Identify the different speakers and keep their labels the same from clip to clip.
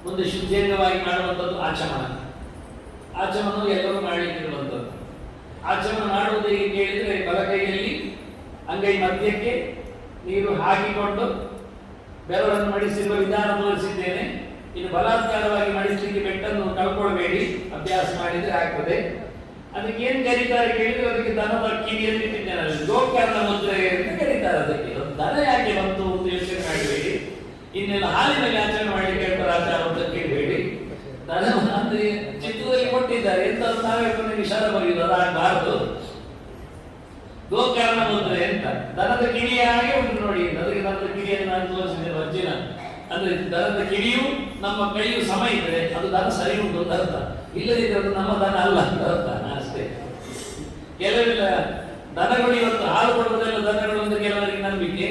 Speaker 1: ಮುಂದೆ ಶುದ್ಧೀಕರವಾಗಿ ಮಾಡುವಂಥದ್ದು ಆಚಮನ. ಆಚಮನ ಎಲ್ಲರೂ ಮಾಡಲಿಕ್ಕಿರುವಂಥದ್ದು. ಆಚಮನ ಮಾಡುವುದು ಹೇಗೆ ಕೇಳಿದರೆ, ಬಲಕೈಯಲ್ಲಿ ಅಂಗೈ ಮಧ್ಯಕ್ಕೆ ನೀರು ಹಾಕಿಕೊಂಡು ಬೆರಳನ್ನು ಮಡಿಸಿರುವ ವಿಧಾನ ತೋರಿಸಿದ್ದೇನೆ. ಇನ್ನು ಬಲಾತ್ಕಾರವಾಗಿ ಮಡಿಸಲಿಕ್ಕೆ ಬೆಟ್ಟನ್ನು ಕಳ್ಕೊಳ್ಬೇಡಿ, ಅಭ್ಯಾಸ ಮಾಡಿದರೆ ಆಗ್ತದೆ. ಅದಕ್ಕೆ ಏನ್ ಕರೀತಾರೆ ಕೇಳಿದ್ರೆ, ಅದಕ್ಕೆ ದನದ ಕಿವಿಯಲ್ಲಿ ಇಟ್ಟಿದ್ದೇನೆ, ಗೋಕರ್ಣ ಮುದ್ರೆ ಅಂತ ಕರೀತಾರೆ. ಅದಕ್ಕೆ ದನ ಯಾಕೆ ಬಂತು ಅಂತ ಯೋಚನೆ ಮಾಡಬೇಡಿ. ಇನ್ನೆಲ್ಲ ಹಾಲಿನಲ್ಲಿ ಆಚರಣೆ ಮಾಡಲಿಕ್ಕೆ ಹೇಳ್ತಾರೆ ಆಚಾರ ಅಂತ ಕೇಳಬೇಡಿ. ದನ ಅಂದ್ರೆ ಚಿತ್ರದಲ್ಲಿ ಕೊಟ್ಟಿದ್ದಾರೆ, ಎಂತ ನಾವೇ ವಿಷಾದ ಬರೆಯುವುದು, ಅದಾಗಬಾರದು. ಗೋಕರ್ಣ ಮುದ್ರೆ ಅಂತ ದನದ ಕಿವಿಯ ಹಾಗೆ ಉಂಟು ನೋಡಿ. ಅದಕ್ಕೆ ದನದ ಕಿವಿಯನ್ನು ನಾನು ತೋರಿಸಿದ್ದೇನೆ ಅರ್ಜುನ. ಅಂದ್ರೆ ದನದ ಕಿವಿಯು ನಮ್ಮ ಕೈಯು ಸಮ ಇದ್ರೆ ಅದು ದನ ಸರಿ ಉಂಟು ಅಂತ ಅರ್ಥ. ಇಲ್ಲದಿದ್ರೆ ಅದು ನಮ್ಮ ದನ ಅಲ್ಲ ಅಂತ ಅರ್ಥ ಅಷ್ಟೇ. ಕೆಲವೆಲ್ಲ ದನಗಳು ಇವತ್ತು ಹಾಲು ಕೊಡುವುದೆಲ್ಲ ದನಗಳು ಅಂತ ಕೆಲವರಿಗೆ ನಂಬಿಕೆ,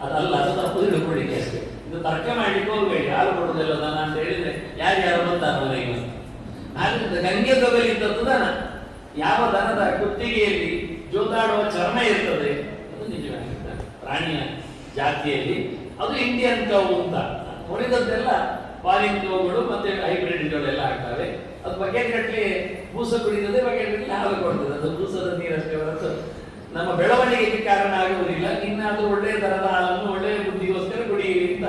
Speaker 1: ಅದಲ್ಲ, ಅದು ತಪ್ಪು ತಿಳ್ಕೊಳ್ಳಿಕ್ಕೆ ಅಷ್ಟೇ. ಇದು ತರ್ಕ ಮಾಡ್ಲಿಕ್ಕೆ ಹೋಗ್ಬೇಡಿ. ಹಾಲು ಕೊಡುವುದೆಲ್ಲ ದನ ಅಂತ ಹೇಳಿದ್ರೆ ಯಾರ್ಯಾರು ಬಂದಾರ ಮನೆಗೆ. ಆದ್ರಿಂದ ಗಂಗೆ ತೊಗಲಿದ್ದದ್ದು ದನ. ಯಾವ ದನದ ಕುತ್ತಿಗೆಯಲ್ಲಿ ಜೋತಾಡುವ ಚರ್ಮ ಇರ್ತದೆ ಅದು ನಿಜವಾಗಿದ್ದ ಪ್ರಾಣಿಯ ಜಾತಿಯಲ್ಲಿ ಅದು ಇಂಡಿಯನ್ ಕೌ ಅಂತ. ಉಳಿದದ್ದೆಲ್ಲ ಫಾರಿನ್ ಕೌಗಳು ಮತ್ತೆ ಹೈಬ್ರಿಡ್ಗಳೆಲ್ಲ ಆಗ್ತವೆ. ಅದು ಬಕೆಟ್ ಗಟ್ಟಲೆ ಬೂಸ ಕುಡಿತದೆ, ಬಕೆಟ್ ಗಟ್ಟಲೆ ಹಾಲು ಕೊಡ್ತದೆ. ಅದು ಬೂಸದ ನೀರಷ್ಟೇ ಹೊರತು ನಮ್ಮ ಬೆಳವಣಿಗೆಗೆ ಕಾರಣ ಆಗುವುದಿಲ್ಲ. ಇನ್ನಾದ್ರೂ ಒಳ್ಳೆಯ ದರದ ಹಾಲನ್ನು ಒಳ್ಳೆಯ ಬುದ್ಧಿಗೋಸ್ಕರ ಕುಡಿಯಿರಿ ಅಂತ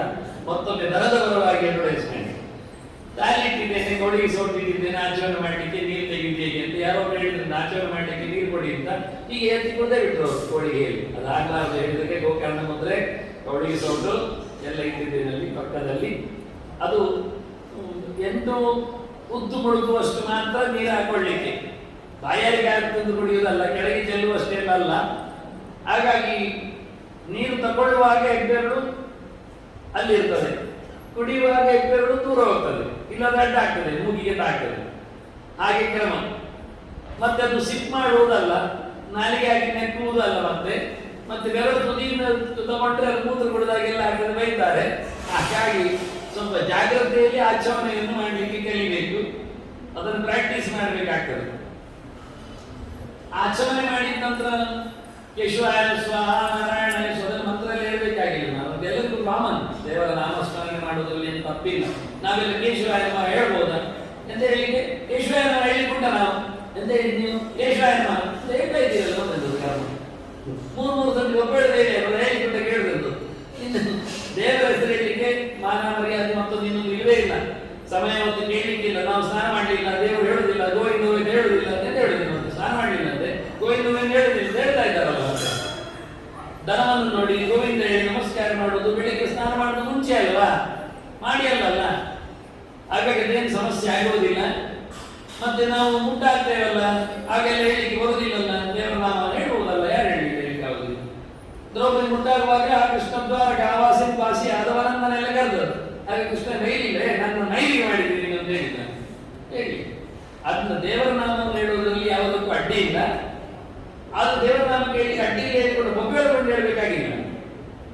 Speaker 1: ಮತ್ತೊಮ್ಮೆ ದರದ ಪರವಾಗಿ ಅಡ್ವೈಸ್ಮೆಂಟ್. ತಾಲಿಟ್ಟಿದ್ದೇನೆ, ಕೋಳಿಗೆ ಸೋಟಿಟ್ಟಿದ್ದೇನೆ, ಆಚರಣೆ ಮಾಡಲಿಕ್ಕೆ ನೀರು ತೆಗಿದ್ದೇನೆ ಅಂತ ಯಾರೋ ಹೇಳಿದ್ರೆ ಆಚರಣೆ ಮಾಡಲಿಕ್ಕೆ ನೀರು ಕೊಡಿ ಅಂತ ಈಗ ಎತ್ತಿಕೊಂಡೇ ಬಿಟ್ಟರು ಕೋಳಿಗೆ ಹೇಳಿ. ಅದಾಗಲಾರ್ದು ಹೇಳಿದಕ್ಕೆ ಗೋಕರ್ಣ ಮುದ್ರೆ, ಕೋಳಿಗೆ ಸೋಟು ಎಲ್ಲ ಇಟ್ಟಿದ್ದೇನಲ್ಲಿ ಪಕ್ಕದಲ್ಲಿ. ಅದು ಎಂಟು ಉದ್ದು ಮುಳುಗುವಷ್ಟು ಮಾತ್ರ ನೀರು ಹಾಕೊಳ್ಳಿಕ್ಕೆ, ಬಾಯಾರಿಗೆ ಆಗ್ತಂದು ಕುಡಿಯುವುದಲ್ಲ, ಕೆಳಗೆ ಚೆಲ್ಲುವಷ್ಟೇಲ್ಲ ಅಲ್ಲ. ಹಾಗಾಗಿ ನೀರು ತಗೊಳ್ಳುವಾಗ ಹೆಬ್ಬೆರಳು ಅಲ್ಲಿ ಇರ್ತದೆ, ಕುಡಿಯುವಾಗ ಹೆಬ್ಬೆರಳು ದೂರ ಹೋಗ್ತದೆ, ಇಲ್ಲದ ಅಡ್ಡ ಆಗ್ತದೆ, ಮೂಗಿಗೆ ತಾಗ್ತದೆ. ಹಾಗೆ ಕ್ರಮ. ಮತ್ತೆ ಅದು ಸಿಪ್ ಮಾಡುವುದಲ್ಲ, ನಾಲಿಗೆ ಹಾಕಿ ನೆಕ್ಕುವುದಲ್ಲ. ಮತ್ತೆ ಬೆರಳು ತುದಿಯಿಂದ ತಗೊಂಡ್ರೆ ಅದು ಮೂತ್ರ ಕುಡಿದಾಗೆಲ್ಲ ಆಗ್ತದೆ, ಬೈತಾರೆ. ಹಾಗಾಗಿ ಸ್ವಲ್ಪ ಜಾಗ್ರತೆಯಲ್ಲಿ ಆಚರಣೆಯನ್ನು ಮಾಡಲಿಕ್ಕೆ ಕಲಿಬೇಕು, ಅದನ್ನು ಪ್ರಾಕ್ಟೀಸ್ ಮಾಡಬೇಕಾಗ್ತದೆ. ಆಚರಣೆ ಮಾಡಿದ ನಂತರ ಕೇಶವಾಯ ಸ್ವಾಹ ನಾರಾಯಣ ಸ್ವದ ಮಂತ್ರ ಎಲ್ಲ ಹೇಳ್ಬೇಕಾಗಿಲ್ಲ. ನಾವು ಎಲ್ಲರಿಗೂ ಕಾಮನ್, ದೇವರ ನಾಮಸ್ಮರಣೆ ಮಾಡೋದ್ರಲ್ಲಿ ಏನು ತಪ್ಪಿಲ್ಲ. ನಾವೆಲ್ಲ ಕೇಶವಾಯ ಹೇಳ್ಬೋದಾ ಎಂತ ಹೇಳಿಕ್ಕೆ? ಕೇಶವಾಯ ಹೇಳಿಕೊಟ್ಟ ನಾವು ಎಂತ ಹೇಳಿ, ನೀವು ಕೇಶವಾಯ ಹೇಳ್ತಾ ಇದ್ದೀರಲ್ಲ ಮೂರು ಸತಿ ಒಬ್ಬಳೆ ಹೇಳಿಕೊಟ್ಟ ಕೇಳಿದ್ರು. ಇನ್ನು ದೇವರ ಹೆಸರು ಹೇಳಲಿಕ್ಕೆ ಮಾನ ಮರ್ಯಾದೆ ಮತ್ತೊಂದು ಇನ್ನೊಂದು ಇಲ್ಲವೇ ಇಲ್ಲ. ಸಮಯ ಹೊತ್ತು ಕೇಳಲಿಕ್ಕಿಲ್ಲ, ನಾವು ಸ್ನಾನ ಮಾಡಲಿಲ್ಲ, ದೇವರು ಹೇಳುದಿಲ್ಲ, ಗೋವಿಂದ ಹೇಳುದಿಲ್ಲ ಅಂತ ಹೇಳುದಿಲ್ಲ. ಮತ್ತೆ ಸ್ನಾನ ಮಾಡಲಿಲ್ಲ ಅಂದ್ರೆ ಗೋವಿಂದ ಹೇಳುದಿಲ್ಲ ಹೇಳ್ತಾ ಇದ್ದಾರಲ್ಲ. ದನವನ್ನು ನೋಡಿ ಗೋವಿಂದ ಹೇಳಿ ನಮಸ್ಕಾರ ಮಾಡುವುದು ಬೆಳಿಗ್ಗೆ ಸ್ನಾನ ಮಾಡುವುದು ಮುಂಚೆ ಅಲ್ವಾ, ಮಾಡಿ ಅಲ್ಲಲ್ಲ. ಹಾಗಾಗಿ ಅದೇನು ಸಮಸ್ಯೆ ಆಗುವುದಿಲ್ಲ. ಮತ್ತೆ ನಾವು ಮುಟ್ಟಾಗ್ತೇವಲ್ಲ, ಹಾಗೆಲ್ಲ ಹೇಳಿಕ್ಕೆ ಬರುವುದಿಲ್ಲಲ್ಲ, ದೇವರ ನಾಮ ಹೇಳುವುದಲ್ಲ, ಯಾರು ಹೇಳಿಕ್ಕೆ ಆಗುದಿಲ್ಲ. ದ್ರೌಪದಿ ಮುಟ್ಟಾಗುವಾಗ ಕೃಷ್ಣ ದ್ವಾರ ಆವಾಸಿನ ಪಾಸಿ ಆದವನನ್ನೆಲ್ಲ ಕರೆದರು. ಹಾಗೆ ಕೃಷ್ಣ ನೈಲಿಲ್ಲ, ನನ್ನ ನೈಲಿಗೆ ಮಾಡಿದ್ದೀನಿ ಅಂತ ಹೇಳಿದ್ದ. ಹೇಳಿ ಅದನ್ನ ದೇವರ ನಾಮವನ್ನು ಹೇಳುವುದರಲ್ಲಿ ಯಾವುದಕ್ಕೂ ಅಡ್ಡಿ ಇಲ್ಲ. ಆದ್ರೆ ದೇವರ ನಾಮ ಕೇಳಿ ಅಡ್ಡಿ ಹೇಳಿಕೊಂಡು ಬೊಬ್ಬೆಳ್ಕೊಂಡು ಹೇಳಬೇಕಾಗಿಲ್ಲ.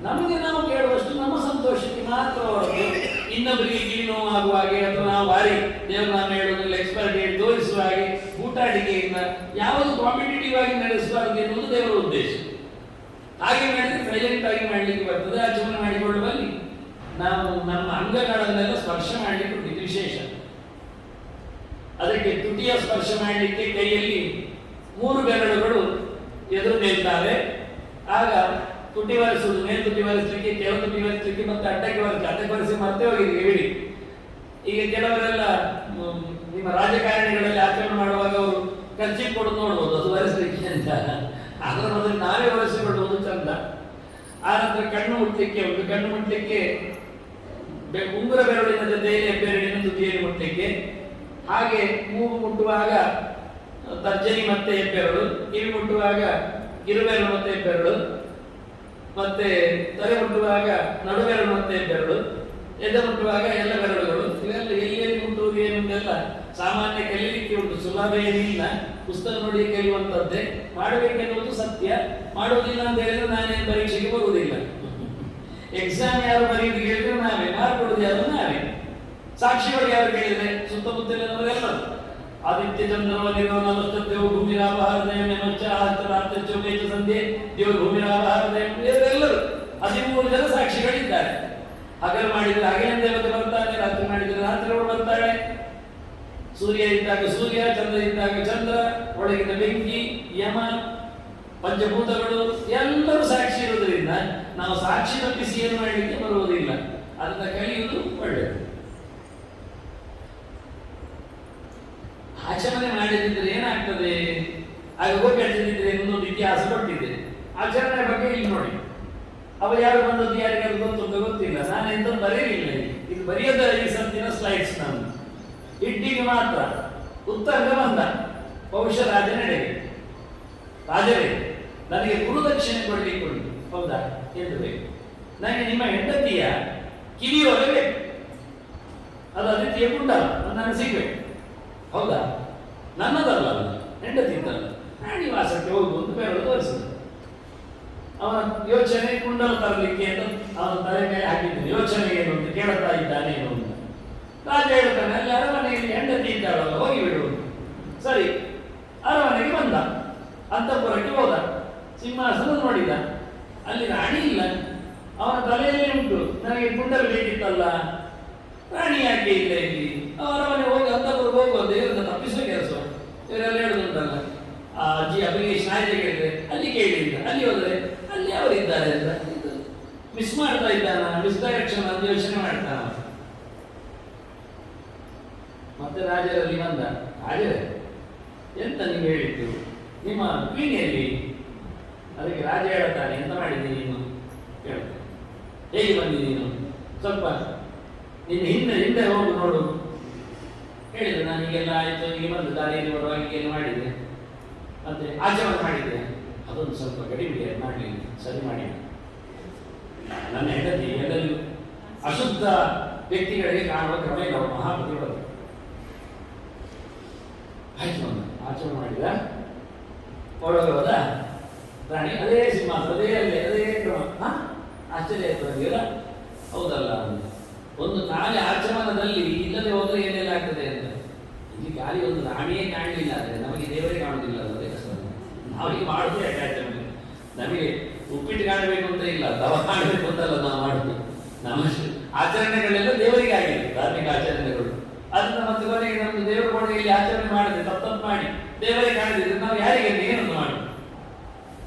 Speaker 1: ನಮಗೆ ನಾವು ಕೇಳುವಷ್ಟು ನಮ್ಮ ಸಂತೋಷಕ್ಕೆ ಮಾತ್ರ ಹೊರತು ಇನ್ನೊಬ್ಬರಿಗೆ ಕಿವಿ ನೋವು ಆಗುವ ಹಾಗೆ ಅಥವಾ ನಾವು ಬಾರಿ ದೇವರ ನಾಮ ಹೇಳುವುದರಲ್ಲಿ ಎಕ್ಸ್ಪರ್ಟ್ ಹೇಳಿ ತೋರಿಸುವ ಹಾಗೆ ಊಟಾಟಿಕೆಯಿಂದ ಯಾವುದು ಕಾಂಪಿಟೇಟಿವ್ ಆಗಿ ನಡೆಸಬಾರದು ಎನ್ನುವುದು ದೇವರ ಉದ್ದೇಶ. ಹಾಗೆ ಮಾಡಿದ್ರೆ ಸೈಲೆಂಟ್ ಆಗಿ ಮಾಡಲಿಕ್ಕೆ ಬರ್ತದೆ. ಆಚರಣೆ ಮಾಡಿಕೊಳ್ಳುವಲ್ಲಿ ನಾವು ನಮ್ಮ ಅಂಗಗಳನ್ನೆಲ್ಲ ಸ್ಪರ್ಶ ಮಾಡಲಿಕ್ಕೆ ಇದು ವಿಶೇಷ. ಅದಕ್ಕೆ ತುಟಿಯ ಸ್ಪರ್ಶ ಮಾಡಲಿಕ್ಕೆ ಕೈಯಲ್ಲಿ 3 ಬೆರಳುಗಳು ಎದುರು ನಿಲ್ತಾವೆ. ಆಗ ತುಟಿ ಒರೆಸುವುದು, ಮೇಲ್ ತುಟಿ ಒರೆಸಲಿಕ್ಕೆ, ಕೆಳ ತುಟಿ ಒರೆಸಲಿಕ್ಕೆ, ಮತ್ತೆ ಅಡ್ಡಕ್ಕೆ ಒರೆಸಿ ಮತ್ತೆ ಹೋಗಿದ್ದೀವಿ ಬಿಡಿ. ಈಗ ಕೆಲವರೆಲ್ಲ ನಿಮ್ಮ ರಾಜಕಾರಣಿಗಳಲ್ಲಿ ಆಚರಣೆ ಮಾಡುವಾಗ ಅವರು ಖರ್ಚಿ ಕೊಡೋದು ನೋಡ್ಬೋದು, ಅದು ಒರೆಸಲಿಕ್ಕೆ ಅಂತ. ಅದರ ಮೊದಲು ನಾವೇ ಒರೆಸಿಕೊಳ್ಳುವುದು ಚಂದ. ಆ ನಂತರ ಕಣ್ಣು ಮುಟ್ಲಿಕ್ಕೆ ಉಂಟು. ಕಣ್ಣು ಮುಟ್ಲಿಕ್ಕೆ ಉಂಗುರ ಬೆರಳಿನ ಜೊತೆಯಲ್ಲಿ ಹೆಬ್ಬೆರಳಿನ ತುದಿಯಲ್ಲಿ ಮುಟ್ಲಿಕ್ಕೆ. ಹಾಗೆ ಮೂಗು ಮುಟ್ಟುವಾಗ ತರ್ಜನಿ ಮತ್ತೆ ಹೆಬ್ಬೆರಳು, ಕಿವಿ ಮುಟ್ಟುವಾಗ ಕಿರುಬೆರಳು ಮತ್ತೆ ಹೆಬ್ಬೆರಳು, ಮತ್ತೆ ತಲೆ ಮುಟ್ಟುವಾಗ ನಡುಬೆರಳು ಮತ್ತೆ ಹೆಬ್ಬೆರಳು, ಎದೆ ಮುಟ್ಟುವಾಗ ಎಲ್ಲ ಬೆರಳುಗಳು. ಇವೆಲ್ಲ ಎಲ್ಲಿ ಮುಟ್ಟುವುದು ಏನುಂಟೆಲ್ಲ ಸಾಮಾನ್ಯ ಕಲೀಲಿಕ್ಕೆ ಉಂಟು, ಸುಲಭ ಏನಿಲ್ಲ. ಪುಸ್ತಕ ನೋಡಿ ಕಲಿಯುವಂಥದ್ದೇ. ಮಾಡಬೇಕೆನ್ನುವುದು ಸತ್ಯ. ಮಾಡುವುದಿಲ್ಲ ಅಂತ ಹೇಳಿದ್ರೆ ನಾನೇನು ಪರೀಕ್ಷೆಗೆ ಬರುವುದಿಲ್ಲ. ಎಕ್ಸಾಮ್ ಯಾರು ಬರೆಯುವುದು ಹೇಳಿದ್ರೆ ನಾವೇ, ಮಾರ್ಕ್ ಕೊಡುವುದು ಯಾರು ನಾವೇ, ಸಾಕ್ಷಿಗಳು ಯಾರು ಕೇಳಿದ್ರೆ ಸುತ್ತಮುತ್ತಲಿನವರೆಲ್ಲರೂ. ಆದಿತ್ಯ ಚಂದ್ರವನಿರೋ ನಮಸ್ತೇವು ಭೂಮಿರಾಪಹಾರದಯ ಮೆಚ್ಚ ಆರ್ಥ ಚೌಕೇಚ ಸಂಧ್ಯೆ ದೇವರು ಭೂಮಿರಾಪಹಾರದಯ ಎಲ್ಲರೂ 13 ಜನ ಸಾಕ್ಷಿಗಳಿದ್ದಾರೆ. ಹಗಲು ಮಾಡಿದ್ರೆ ಹಗಲಿನ ದೇವತೆ ಬರ್ತಾನೆ, ರಾತ್ರಿ ಮಾಡಿದ್ರೆ ರಾತ್ರಿ ಸೂರ್ಯ ಇದ್ದಾಗ ಸೂರ್ಯ, ಚಂದ್ರ ಇದ್ದಾಗ ಚಂದ್ರ, ಒಳಗಿನ ಬೆಂಕಿ, ಯಮ, ಪಂಚಭೂತಗಳು ಎಲ್ಲರೂ ಸಾಕ್ಷಿ ಇರುವುದರಿಂದ ನಾವು ಸಾಕ್ಷಿ ತಪ್ಪಿಸಿ ಏನು ಮಾಡಲಿಕ್ಕೆ ಬರುವುದಿಲ್ಲ. ಅದನ್ನ ಕಲಿಯುವುದು ಒಳ್ಳೆಯದು. ಆಚರಣೆ ಮಾಡದಿದ್ದರೆ ಏನಾಗ್ತದೆ? ಆಗ ಗೋಪ್ಯಾಚರಿದ್ರೆ ಇನ್ನೊಂದು ಇತಿಹಾಸ ಕೊಟ್ಟಿದೆ. ಆಚರಣೆ ಬಗ್ಗೆ ಇಲ್ಲಿ ನೋಡಿ, ಅವ ಯಾರು ಬಂದದ್ದು ಯಾರಿಗಾದ್ರು ಗೊತ್ತಿಲ್ಲ. ನಾನು ಎಂತ ಬರೆಯಲಿಲ್ಲ, ಇದು ಬರೆಯದ ಈ ಸಂತಿನ ಸ್ಲೈಡ್ಸ್. ನಾನು ಇಟ್ಟಿಗೆ ಮಾತ್ರ ಉತ್ತರಗ ಬಂದ ಬಹುಶಃ ರಾಜನೆಡೆಗೆ. ರಾಜರೇ, ನನಗೆ ಗುರುದಕ್ಷಿಣೆ ಕೊಡ್ಲಿಕ್ಕೆ ಉಂಟು, ಹೌದಾ ಎಂದು ಬೇಕು. ನನಗೆ ನಿಮ್ಮ ಹೆಂಡತಿಯ ಕಿವಿಯೋಲೆ ಬೇಕು, ಅದು ಅದಿತಿಯ ಕುಂಡಲ ನನಗೆ ಸಿಗ್ಬೇಕು, ಹೌದಾ? ನನ್ನದಲ್ಲ, ಅದು ಹೆಂಡತಿ ಇದ್ದಲ್ಲ. ರಾಣಿವಾಸಕ್ಕೆ ಹೋಗುವುದು ಬೇರೆ ತೋರಿಸಿದ. ಅವನ ಯೋಚನೆ ಕುಂಡಲ ತರಲಿಕ್ಕೆ ಅಂತ ಅವನ ತಲೆ ಮೇಲೆ ಹಾಕಿದ್ದಾನೆ. ಯೋಚನೆ ಏನು ಅಂತ ಕೇಳುತ್ತಾ ಇದ್ದಾನೆ ಏನು ಅಂತ. ರಾಜ ಹೇಳ್ತಾನೆ, ಅಲ್ಲಿ ಅರಮನೆಯಲ್ಲಿ ಹೆಂಡತಿ ಇದ್ದಾಳಲ್ಲ, ಹೋಗಿ ಬಿಡುವುದು. ಸರಿ, ಅರಮನೆಗೆ ಬಂದ, ಅಂತಃಪುರಕ್ಕೆ ಹೋದ, ಸಿಂಹಾಸನ ನೋಡಿದ, ಅಲ್ಲಿ ರಾಣಿ ಇಲ್ಲ. ಅವನ ತಲೆಯಲ್ಲಿ ಉಂಟು, ನನಗೆ ಕುಂಡಲ ಬೇಕಿತ್ತಲ್ಲ, ರಾಣಿ ಯಾಕೆ ಇಲ್ಲ ಇಲ್ಲಿ? ಅರಮನೆ ಹೋಗಿ ಅಂತಃಪುರ ಹೋಗುವಂತ ಇವರನ್ನ ತಪ್ಪಿಸುವ ಕೆಲಸ. ಇವರೆಲ್ಲ ಹೇಳುದುಂಟಲ್ಲ, ಆ ಅಜ್ಜಿ ಅಪ್ಲಿಕೇಶನ್ ಆಯ್ತು ಕೇಳಿದ್ರೆ ಅಲ್ಲಿ ಕೇಳಿಲ್ಲ, ಅಲ್ಲಿ ಹೋದ್ರೆ ಅಲ್ಲಿ ಅವರಿದ್ದಾರೆ ಅಂತ ಮಿಸ್ ಮಾಡ್ತಾ ಇದ್ದಾನ, ಮಿಸ್ಡೈರೆಕ್ಷನ್ ಅಂತ ಯೋಚನೆ ಮಾಡ್ತಾನ. ಮತ್ತೆ ರಾಜರಲ್ಲಿ ಬಂದ, ರಾಜರೇ ಎಂತ ನೀವು ಹೇಳಿದ್ದು, ನಿಮ್ಮ ಕ್ವೀನಿಯಲ್ಲಿ? ಅದಕ್ಕೆ ರಾಜ ಹೇಳ್ತಾನೆ, ಎಂತ ಮಾಡಿದ್ದೀನಿ ನೀನು ಹೇಳ್ತಾನೆ. ಹೇಗೆ ಬಂದಿ ನೀನು? ಸ್ವಲ್ಪ ನಿನ್ನ ಹಿಂದೆ ಹೋಗು ನೋಡು ಹೇಳಿದ್ರು. ನಾನು ಈಗೆಲ್ಲ ಆಯ್ತು, ಈಗ ಬಂದು ದಾರಿಯಲ್ಲಿ ಬರುವಾಗ ಏನು ಮಾಡಿದೆ, ಮತ್ತೆ ಆಚರಣೆ ಮಾಡಿದೆ, ಅದೊಂದು ಸ್ವಲ್ಪ ಗಡಿಬಿಡಿ ಮಾಡಲಿಲ್ಲ, ಸರಿ ಮಾಡಿ. ನನ್ನ ಹೆಂಡತಿ ಎಲ್ಲರಿಗೂ ಅಶುದ್ಧ ವ್ಯಕ್ತಿಗಳಿಗೆ ಕಾಣುವ ಕ್ರಮ ಇಲ್ಲ, ಅವರು ಮಹಾಪತಿಗಳು. ಆಯ್ತು, ಒಂದು ಆಚರಣೆ ಮಾಡಿದ, ಒಳಗೆ ಹೋದ ರಾಣಿ, ಅದೇ ಸಿಂಹಾಸನ, ಅದೇ ಕ್ರಮ. ಆಶ್ಚರ್ಯ ಆಯ್ತು, ಹೌದಲ್ಲ ಅಂತ. ಒಂದು ಖಾಲಿ ಆಚಮನದಲ್ಲಿ ಇಲ್ಲದೆ ಹೋದ್ರೆ ಏನೆಲ್ಲ ಆಗ್ತದೆ ಅಂತ. ಇಲ್ಲಿ ಖಾಲಿ ಒಂದು ರಾಣಿಯೇ ಕಾಣಲಿಲ್ಲ ಅಂದ್ರೆ ನಮಗೆ ದೇವರೇ ಕಾಣುವುದಿಲ್ಲ, ಅಲ್ಲದೆ ನಾವೀಗ ಮಾಡುದು ಯಾಕೆ ಆಚರಣೆ? ನಮಗೆ ಉಪ್ಪಿಟ್ಟು ಕಾಣಬೇಕು ಅಂತ ಇಲ್ಲ, ದವ ಕಾಣಬೇಕು ಅಂತಲ್ಲ ನಾವು ಮಾಡುದು. ನಮ್ಮ ಆಚರಣೆಗಳೆಲ್ಲ ದೇವರಿಗೆ ಆಗಿದೆ, ಧಾರ್ಮಿಕ ಆಚರಣೆಗಳು. ಅದನ್ನ ಮತ್ತೆ ಕೊನೆಗೆ ನಮ್ದು ದೇವರ ಕೊನೆಯಲ್ಲಿ ಆಚರಣೆ ಮಾಡಿದ್ರೆ ತಪ್ಪು ಮಾಡಿ ದೇವರೇ ಕಾಣದಿದ್ರೆ ನಾವು ಯಾರಿಗೆ ಏನನ್ನು ಮಾಡಿ?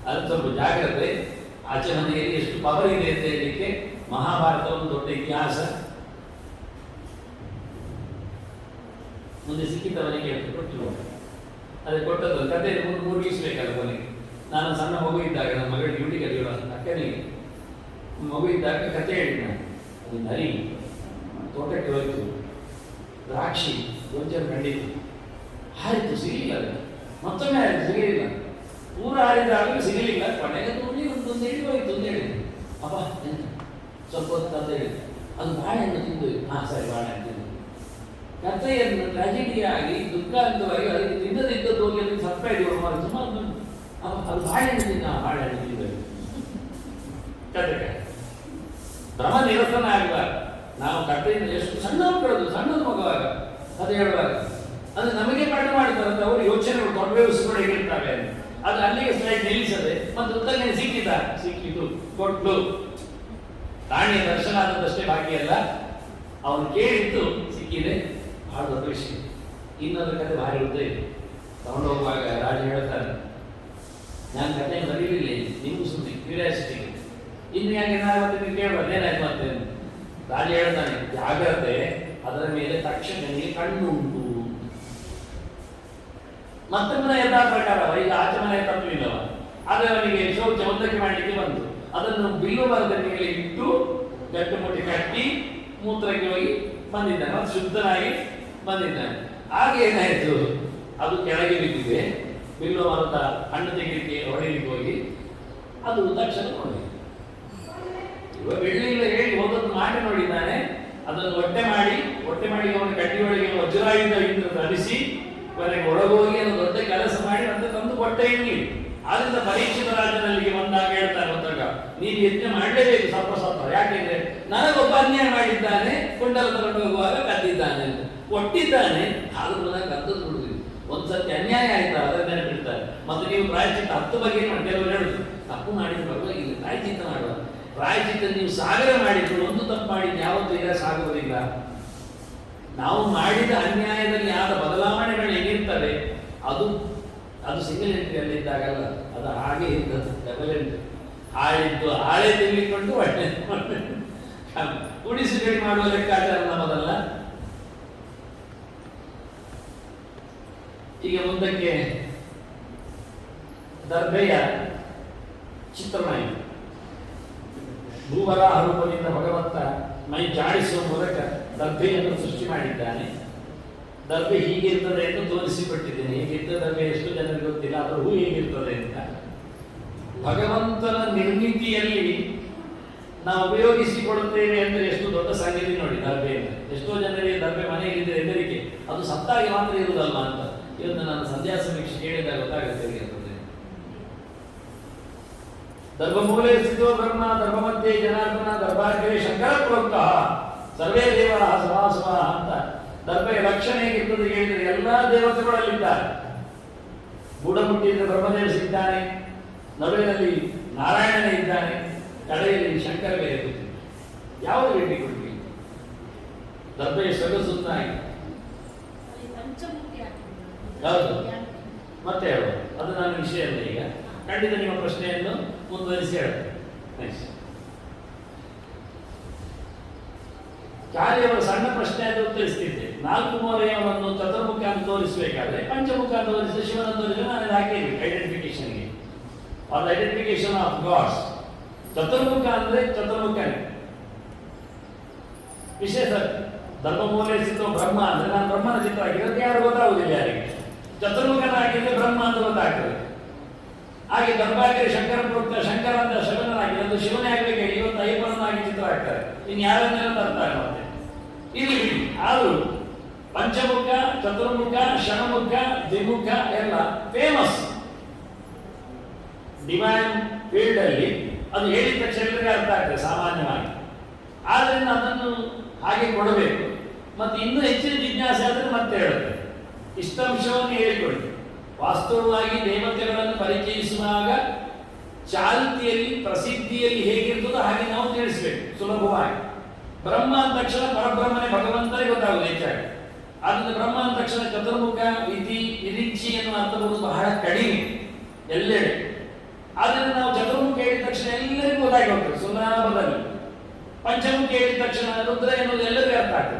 Speaker 1: ಅದು ಸ್ವಲ್ಪ ಜಾಗ್ರತೆ. ಆಚರಣೆಯಲ್ಲಿ ಎಷ್ಟು ಪವರ್ ಇದೆ ಅಂತ ಹೇಳಲಿಕ್ಕೆ ಮಹಾಭಾರತ ಒಂದು ದೊಡ್ಡ ಇತಿಹಾಸ. ಮುಂದೆ ಸಿಕ್ಕಿದ್ದವನಿಗೆ ಹೇಳ್ತಾರೆ, ಕೊಟ್ಟು ಅದೇ ಕೊಟ್ಟದ್ದು ಕತೆ ಮುರುಗಿಸ್ಬೇಕಲ್ಲ ಕೊನೆಗೆ. ನಾನು ಸಣ್ಣ ಮಗು ಇದ್ದಾಗ, ನನ್ನ ಮಗಳ ಡ್ಯೂಟಿ ಕಲಿಯುವ ಅಕ್ಕನಿಗೆ ಮಗು ಇದ್ದಾಗ ಕತೆ ಹೇಳಿದ. ಅದು ನರಿ ತೋಟಕ್ಕೆ ಹೋಯ್ತು, ದ್ರಾಕ್ಷಿ ಗೊಂಚಲು ಕಂಡಿತು, ಹಾರಿತು, ಸಿಗಲಿಲ್ಲ. ಅದು ಮತ್ತೊಮ್ಮೆ ಹಾರಿತು, ಸಿಗಲಿಲ್ಲ. ಪೂರ ಹಾರಿದಾಗಲೂ ಸಿಗಲಿಲ್ಲ. ಕೊನೆಗೆ ನೋಡಿ ಒಂದೊಂದು ಹೇಳಿ ಹೋಯ್ತು ಅಂತ ಹೇಳಿದ್ರು. ಅಪ್ಪ ಎಂತ ಸ್ವಲ್ಪ ಹೊತ್ತು ಅಂತ ಹೇಳಿದ್ರು. ಅದು ಬಾಳೆಹಣ್ಣು ತಿಂದು, ಸರಿ ಬಾಳೆಹಣ್ಣು ತಿಂದು ಕಥೆಯನ್ನು ಟ್ರಾಜಿಡಿಯಾಗಿ ದುಃಖಾಂತವಾಗಿ ಅದಕ್ಕೆ ತಿನ್ನದಿದ್ದದ್ದು ಹೋಗಿ ಅದಕ್ಕೆ ಸರ್ಪ್ರೈಸ್ ಸುಮಾರು ಅದು ಬಾಳೆಹಣ್ಣು ತಿನ್ನ, ಬಾಳೆಹಣ್ಣು ತಿಂದರು. ಕತೆ ಭ್ರಮ ನಿರಸನ ಆಗಬಾರ್ದು. ನಾವು ಕಥೆಯಿಂದ ಎಷ್ಟು ಸಣ್ಣ ಮಕ್ಕಳದು, ಸಣ್ಣದು ಮಗುವಾಗ ಅದು ಹೇಳುವಾಗ ಅದು ನಮಗೆ ಪಾಠ ಮಾಡ್ತಾರಂತ ಅವರು ಯೋಚನೆಗಳು ತೊಡವೆ ಉಸಿರುಗಳು ಹೇಗಿರ್ತಾವೆ. ಅದು ಅಲ್ಲಿಗೆ ಸ್ಲೈಡ್ ನಿಲ್ಲಿಸದೆ ಮತ್ತೆ ಉತ್ತಂಗನೆ ಸಿಕ್ಕಿತು ಕೊಟ್ಟು ರಾಣಿಯ ದರ್ಶನ ಆದದ್ದಷ್ಟೇ ಬಾಕಿ ಅಲ್ಲ, ಅವನು ಕೇಳಿದ್ದು ಸಿಕ್ಕಿದೆ, ಬಹಳ ದೊಡ್ಡ ವಿಷಯ. ಇನ್ನೊಂದು ಕತೆ ಭಾರಿ ಇರುತ್ತೆ. ತಗೊಂಡು ಹೋಗುವಾಗ ರಾಜ ಹೇಳ್ತಾರೆ, ನಾನು ಕಥೆಯನ್ನು ಬರೀಲಿಲ್ಲ, ನಿಮಗೂ ಸುಮ್ಮನೆ ಕ್ಯೂರಿಯಾಸಿಟಿಗೆ, ಇನ್ನು ಯಾಕೆ ಮತ್ತೆ ನೀವು ಕೇಳಬಾರ್ದು ಏನಾಯ್ತು ಮತ್ತೆ. ರಾಜ ಹೇಳ್ತಾನೆ, ಜಾಗ್ರತೆ, ಅದರ ಮೇಲೆ ತಕ್ಷಣಕ್ಕೆ ಕಣ್ಣು ಉಂಟು. ಮತ್ತೆ ಪುನಃ ಯಥಾ ಪ್ರಕಾರ ಈಗ ಆಚೆ ಮನೆ ತಪ್ಪಲಿಲ್ಲವ, ಆದರೆ ಅವನಿಗೆ ಶೌಚ ಒಂದಕ್ಕೆ ಮಾಡಲಿಕ್ಕೆ ಬಂತು. ಅದನ್ನು ಬಿಲ್ಲು ಮರದ ಮೇಲೆ ಇಟ್ಟು ಗಟ್ಟು ಮುಟ್ಟಿ ಕಟ್ಟಿ ಮೂತ್ರಕ್ಕೆ ಹೋಗಿ ಬಂದಿದ್ದಾನೆ, ಅದು ಶುದ್ಧನಾಗಿ ಬಂದಿದ್ದಾನೆ. ಆಗ ಏನಾಯಿತು, ಅದು ಕೆಳಗೆ ಬಿದ್ದಿದೆ. ಬಿಲ್ಲು ಮರದ ಹಣ್ಣು ತೆಗಿಲಿಕ್ಕೆ ಹೊಡೆಯಲಿಕ್ಕೆ ಹೋಗಿ ಅದು ತಕ್ಷಣ ನೋಡಿ ಇವಾಗ ಬೆಳ್ಳಿಲ್ಲ ಹೇಳಿ ಹೋದದ್ದು ಮಾಡಿ ನೋಡಿದ್ದಾನೆ. ಅದನ್ನು ಹೊಟ್ಟೆ ಮಾಡಿ ಅವನ ಕಡ್ಡಿಯೊಳಗೆ ವಜ್ರಾಯುಧ ಇಂದು ಧರಿಸಿ ಕೊನೆಗೆ ಒಳಗೋಗಿ ಅದು ದೊಡ್ಡ ಕೆಲಸ ಮಾಡಿ ಮತ್ತೆ ತಂದು ಕೊಟ್ಟೆ ಇರಲಿ. ಆದ್ರಿಂದ ಪರೀಕ್ಷಿತ ರಾಜನಲ್ಲಿಗೆ ಬಂದಾಗ ಹೇಳ್ತಾರೆ ಒಂದಾಗ, ನೀನು ಯಜ್ಞ ಮಾಡಲೇಬೇಕು ಸ್ವಲ್ಪ. ಯಾಕೆಂದ್ರೆ ನನಗೊಬ್ಬ ಅನ್ಯಾಯ ಮಾಡಿದ್ದಾನೆ, ಕುಂಡಲ ತಗೊಂಡು ಹೋಗುವಾಗ ಕದ್ದಿದ್ದಾನೆ ಅಂತ ಕೊಟ್ಟಿದ್ದಾನೆ. ಆದ್ರೂ ನನಗೆ ಕದ್ದದ್ದು ಬಿಡುದಿಲ್ಲ. ಒಂದ್ಸತಿ ಅನ್ಯಾಯ ಆಯ್ತಾ ಅದರ ನೆನಪಿಡ್ತಾರೆ. ಮತ್ತೆ ನೀವು ಪ್ರಾಯಶ್ಚಿತ್ತ 10 ಬಗ್ಗೆ ಕೆಲವರು ಹೇಳುದು, ತಪ್ಪು ಮಾಡಿದ್ರೆ ಪರವಾಗಿಲ್ಲ, ಪ್ರಾಯಶ್ಚಿತ್ತ ಮಾಡುವ. ಪ್ರಾಯಶ್ಚಿತ್ತ ನೀವು ಸಾಗರ ಮಾಡಿದ್ರು, ಒಂದು ತಪ್ಪು ಮಾಡಿದ್ದು ಯಾವತ್ತೂ ಸಾಗುವುದಿಲ್ಲ. ನಾವು ಮಾಡಿದ ಅನ್ಯಾಯದಲ್ಲಿ ಆದ ಬದಲಾವಣೆ ಅದು ಸಿಂಗಲ್ ಎಂಟ್ರಿಯಲ್ಲಿ ಇದ್ದಾಗಲ್ಲ, ಅದು ಹಾಗೆ ಇದ್ದದ್ದು ಡಬಲ್ ಎಂಟ್ರಿ. ಆಳಿದ್ದು ಆಳೆ ತಿಳ್ಳಿಕೊಂಡು ಒಳ್ಳೆ ಉಡಿಸಿ ಗಡಿ ಮಾಡುವ ಲೆಕ್ಕಾಚಾರ ನಮ್ಮದಲ್ಲ. ಈಗ ಮುಂದಕ್ಕೆ ದರ್ಭೆಯ ಚಿತ್ರಣ ಇದೆ. ಭೂವರಾಹ ರೂಪದಿಂದ ಭಗವಂತ ಮೈ ಜಾಡಿಸುವ ಮೂಲಕ ದರ್ಭೆಯನ್ನು ಸೃಷ್ಟಿ ಮಾಡಿದ್ದಾನೆ. ದರ್ಭೆ ಹೀಗಿರ್ತದೆ ಎಂದು ತೋರಿಸಿಕೊಟ್ಟಿದ್ದೇನೆ. ಹೇಗಿರ್ತದೆ ದರ್ಭೆ ಎಷ್ಟು ಜನರಿಗೆ ಗೊತ್ತಿಲ್ಲ, ಅದರ ಹೂ ಹೇಗಿರ್ತದೆ ಅಂತ. ಭಗವಂತನ ನಿರ್ಮಿತಿಯಲ್ಲಿ ನಾವು ಉಪಯೋಗಿಸಿಕೊಡುತ್ತೇವೆ ಅಂದರೆ ಎಷ್ಟು ದೊಡ್ಡ ಸಂಗತಿ ನೋಡಿ. ದರ್ಭೆಯನ್ನು ಎಷ್ಟೋ ಜನರಿಗೆ ದರ್ಭೆ ಮನೆಯಲ್ಲಿದ್ದರೆ ಹೆದರಿಕೆ, ಅದು ಸತ್ತಾಗಿ ಮಾತ್ರ ಇರುವುದಲ್ಲ ಅಂತ. ಇವತ್ತು ನಾನು ಸಂಧ್ಯಾ ಸಮೀಕ್ಷೆ ಕೇಳಿದಾಗ ಗೊತ್ತಾಗುತ್ತೆ. ದರ್ಭಮೂಲೆ ಸ್ಥಿತೋ ಬ್ರಹ್ಮ ದರ್ಭಮಧ್ಯೆ ಜನಾರ್ದನ ದರ್ಭಾಗ್ರೇ ಶಂಕರ ಪ್ರೋಕ್ತ ಸರ್ವೇ ದೇವ ಸವಾಸವ ಅಂತ. ದರ್ಭೆಯ ಲಕ್ಷಣ ಹೇಗಿರ್ತದೆ ಹೇಳಿದರೆ ಎಲ್ಲಾ ದೇವತೆಗಳಲ್ಲಿದ್ದಾರೆ. ಬುಡಮುಟ್ಟಿಯಿಂದ ಬ್ರಹ್ಮದೇವ ಸಿಗ್ತಾನೆ, ನಡುವಿನಲ್ಲಿ ನಾರಾಯಣನೇ ಇದ್ದಾನೆ, ಕಡೆಯಲ್ಲಿ ಶಂಕರ ಬೇರೆ ಕೂತಿದ್ದಾನೆ. ಯಾವ ಭೇಟಿ ಕೊಡ್ತೀವಿ? ದರ್ಭೆಯ ಸೊಗಸುತ್ತಾಗಿ ಹೌದು. ಮತ್ತೆ ಹೇಳುವ ಅದು ನನ್ನ ವಿಷಯ ಅಲ್ಲ. ಈಗ ಖಂಡಿತ ನಿಮ್ಮ ಪ್ರಶ್ನೆಯನ್ನು ಮುಂದುವರಿಸಿ ಹೇಳ್ತೇನೆ. ಕಾರ್ಯವರ ಸಣ್ಣ ಪ್ರಶ್ನೆ ಅಂತ ಉತ್ತರಿಸ್ತಿದ್ದೆ. 4 ಮೋರೆಯವನ್ನು ಚತುರ್ಮುಖ ಅಂತ ತೋರಿಸಬೇಕಾದ್ರೆ ಪಂಚಮುಖ ಅಂತ ತೋರಿಸಿ ಶಿವನ ತೋರಿಸಿ ನಾನು ಹಾಕಿದ್ವಿ ಐಡೆಂಟಿಫಿಕೇಶನ್ಗೆ. ಅದು ಐಡೆಂಟಿಫಿಕೇಶನ್ ಆಫ್ ಗಾಡ್ಸ್. ಚತುರ್ಮುಖ ಅಂದ್ರೆ ಚತುರ್ಮುಖನೇ ವಿಶೇಷ. ಧರ್ಮಮೂಲೆ ಸ್ಥಿತ ಬ್ರಹ್ಮ ಅಂದ್ರೆ ನಾನು ಬ್ರಹ್ಮನ ಚಿತ್ರ ಹಾಕಿದ್ರೆ ಯಾರು ಗೊತ್ತಾಗುದಿಲ್ಲ ಯಾರಿಗೆ. ಚತುರ್ಮುಖನ ಹಾಕಿದ್ರೆ ಬ್ರಹ್ಮ ಅಂತ ಗೊತ್ತಾಗ್ತದೆ. ಹಾಗೆ ದರ್ಭಾಗ್ರೆ ಶಂಕರ ಪ್ರೋಕ್ತ ಶಂಕರ ಅಂತ ಶಿವನಾಗಿ ಅದು ಶಿವನೇ ಆಗ್ಬೇಕು. ಇವತ್ತು ಅಯ್ಯಪ್ಪನಾಗಿ ಚಿತ್ರ ಹಾಕ್ತಾರೆ, ಇನ್ನು ಯಾರನ್ನೆಲ್ಲ ತರ್ತಾರೆ. ಮತ್ತೆ ಇಲ್ಲಿ ಆದರೂ ಪಂಚಮುಖ, ಚತುರ್ಮುಖ, ಷಣ್ಮುಖ, ದ್ವಿಮುಖ ಎಲ್ಲ ಫೇಮಸ್ ಡಿವೈನ್ ಫೀಲ್ಡ್ ಅಲ್ಲಿ. ಅದು ಹೇಳಿದ ತಕ್ಷಣ ಎಲ್ಲರಿಗೆ ಅರ್ಥ ಆಗ್ತದೆ ಸಾಮಾನ್ಯವಾಗಿ. ಆದ್ರಿಂದ ಅದನ್ನು ಹಾಗೆ ಕೊಡಬೇಕು. ಮತ್ತೆ ಇನ್ನೂ ಹೆಚ್ಚಿನ ಜಿಜ್ಞಾಸೆ ಆದರೆ ಮತ್ತೆ ಹೇಳುತ್ತೆ. ಇಷ್ಟಂಶವನ್ನು ಹೇಳಿಕೊಳ್ಳಿ. ವಾಸ್ತವವಾಗಿ ದೇವತೆಗಳನ್ನು ಪರಿಚಯಿಸುವಾಗ ಚಾಲ್ತಿಯಲ್ಲಿ ಪ್ರಸಿದ್ಧಿಯಲ್ಲಿ ಹೇಗಿರ್ತದೋ ಹಾಗೆ ನಾವು ತಿಳಿಸಬೇಕು ಸುಲಭವಾಗಿ. ಬ್ರಹ್ಮ ಅಂದ ತಕ್ಷಣ ಪರಬ್ರಹ್ಮನೇ ಭಗವಂತನೇ ಗೊತ್ತಾಗುವುದು ಹೆಚ್ಚಾಗಿ. ಆದ್ದರಿಂದ ಬ್ರಹ್ಮ ಅಂದ ತಕ್ಷಣ ಚತುರ್ಮುಖ ಇತಿ ಇರಿಚ್ಚಿ ಎನ್ನುವ ಅರ್ಥ ಬರುವುದು ಬಹಳ ಕಡಿಮೆ ಎಲ್ಲೆಡೆ. ಆದ್ದರಿಂದ ನಾವು ಚತುರ್ಮುಖ ಹೇಳಿದ ತಕ್ಷಣ ಎಲ್ಲರಿಗೂ ಗೊತ್ತಾಗಿ ಹೋಗ್ತದೆ ಸುಲಭದಲ್ಲಿ. ಪಂಚಮುಖ ಹೇಳಿದ ತಕ್ಷಣ ರುದ್ರ ಎನ್ನುವುದು ಎಲ್ಲರಿಗೂ ಅರ್ಥ ಆಗ್ತದೆ.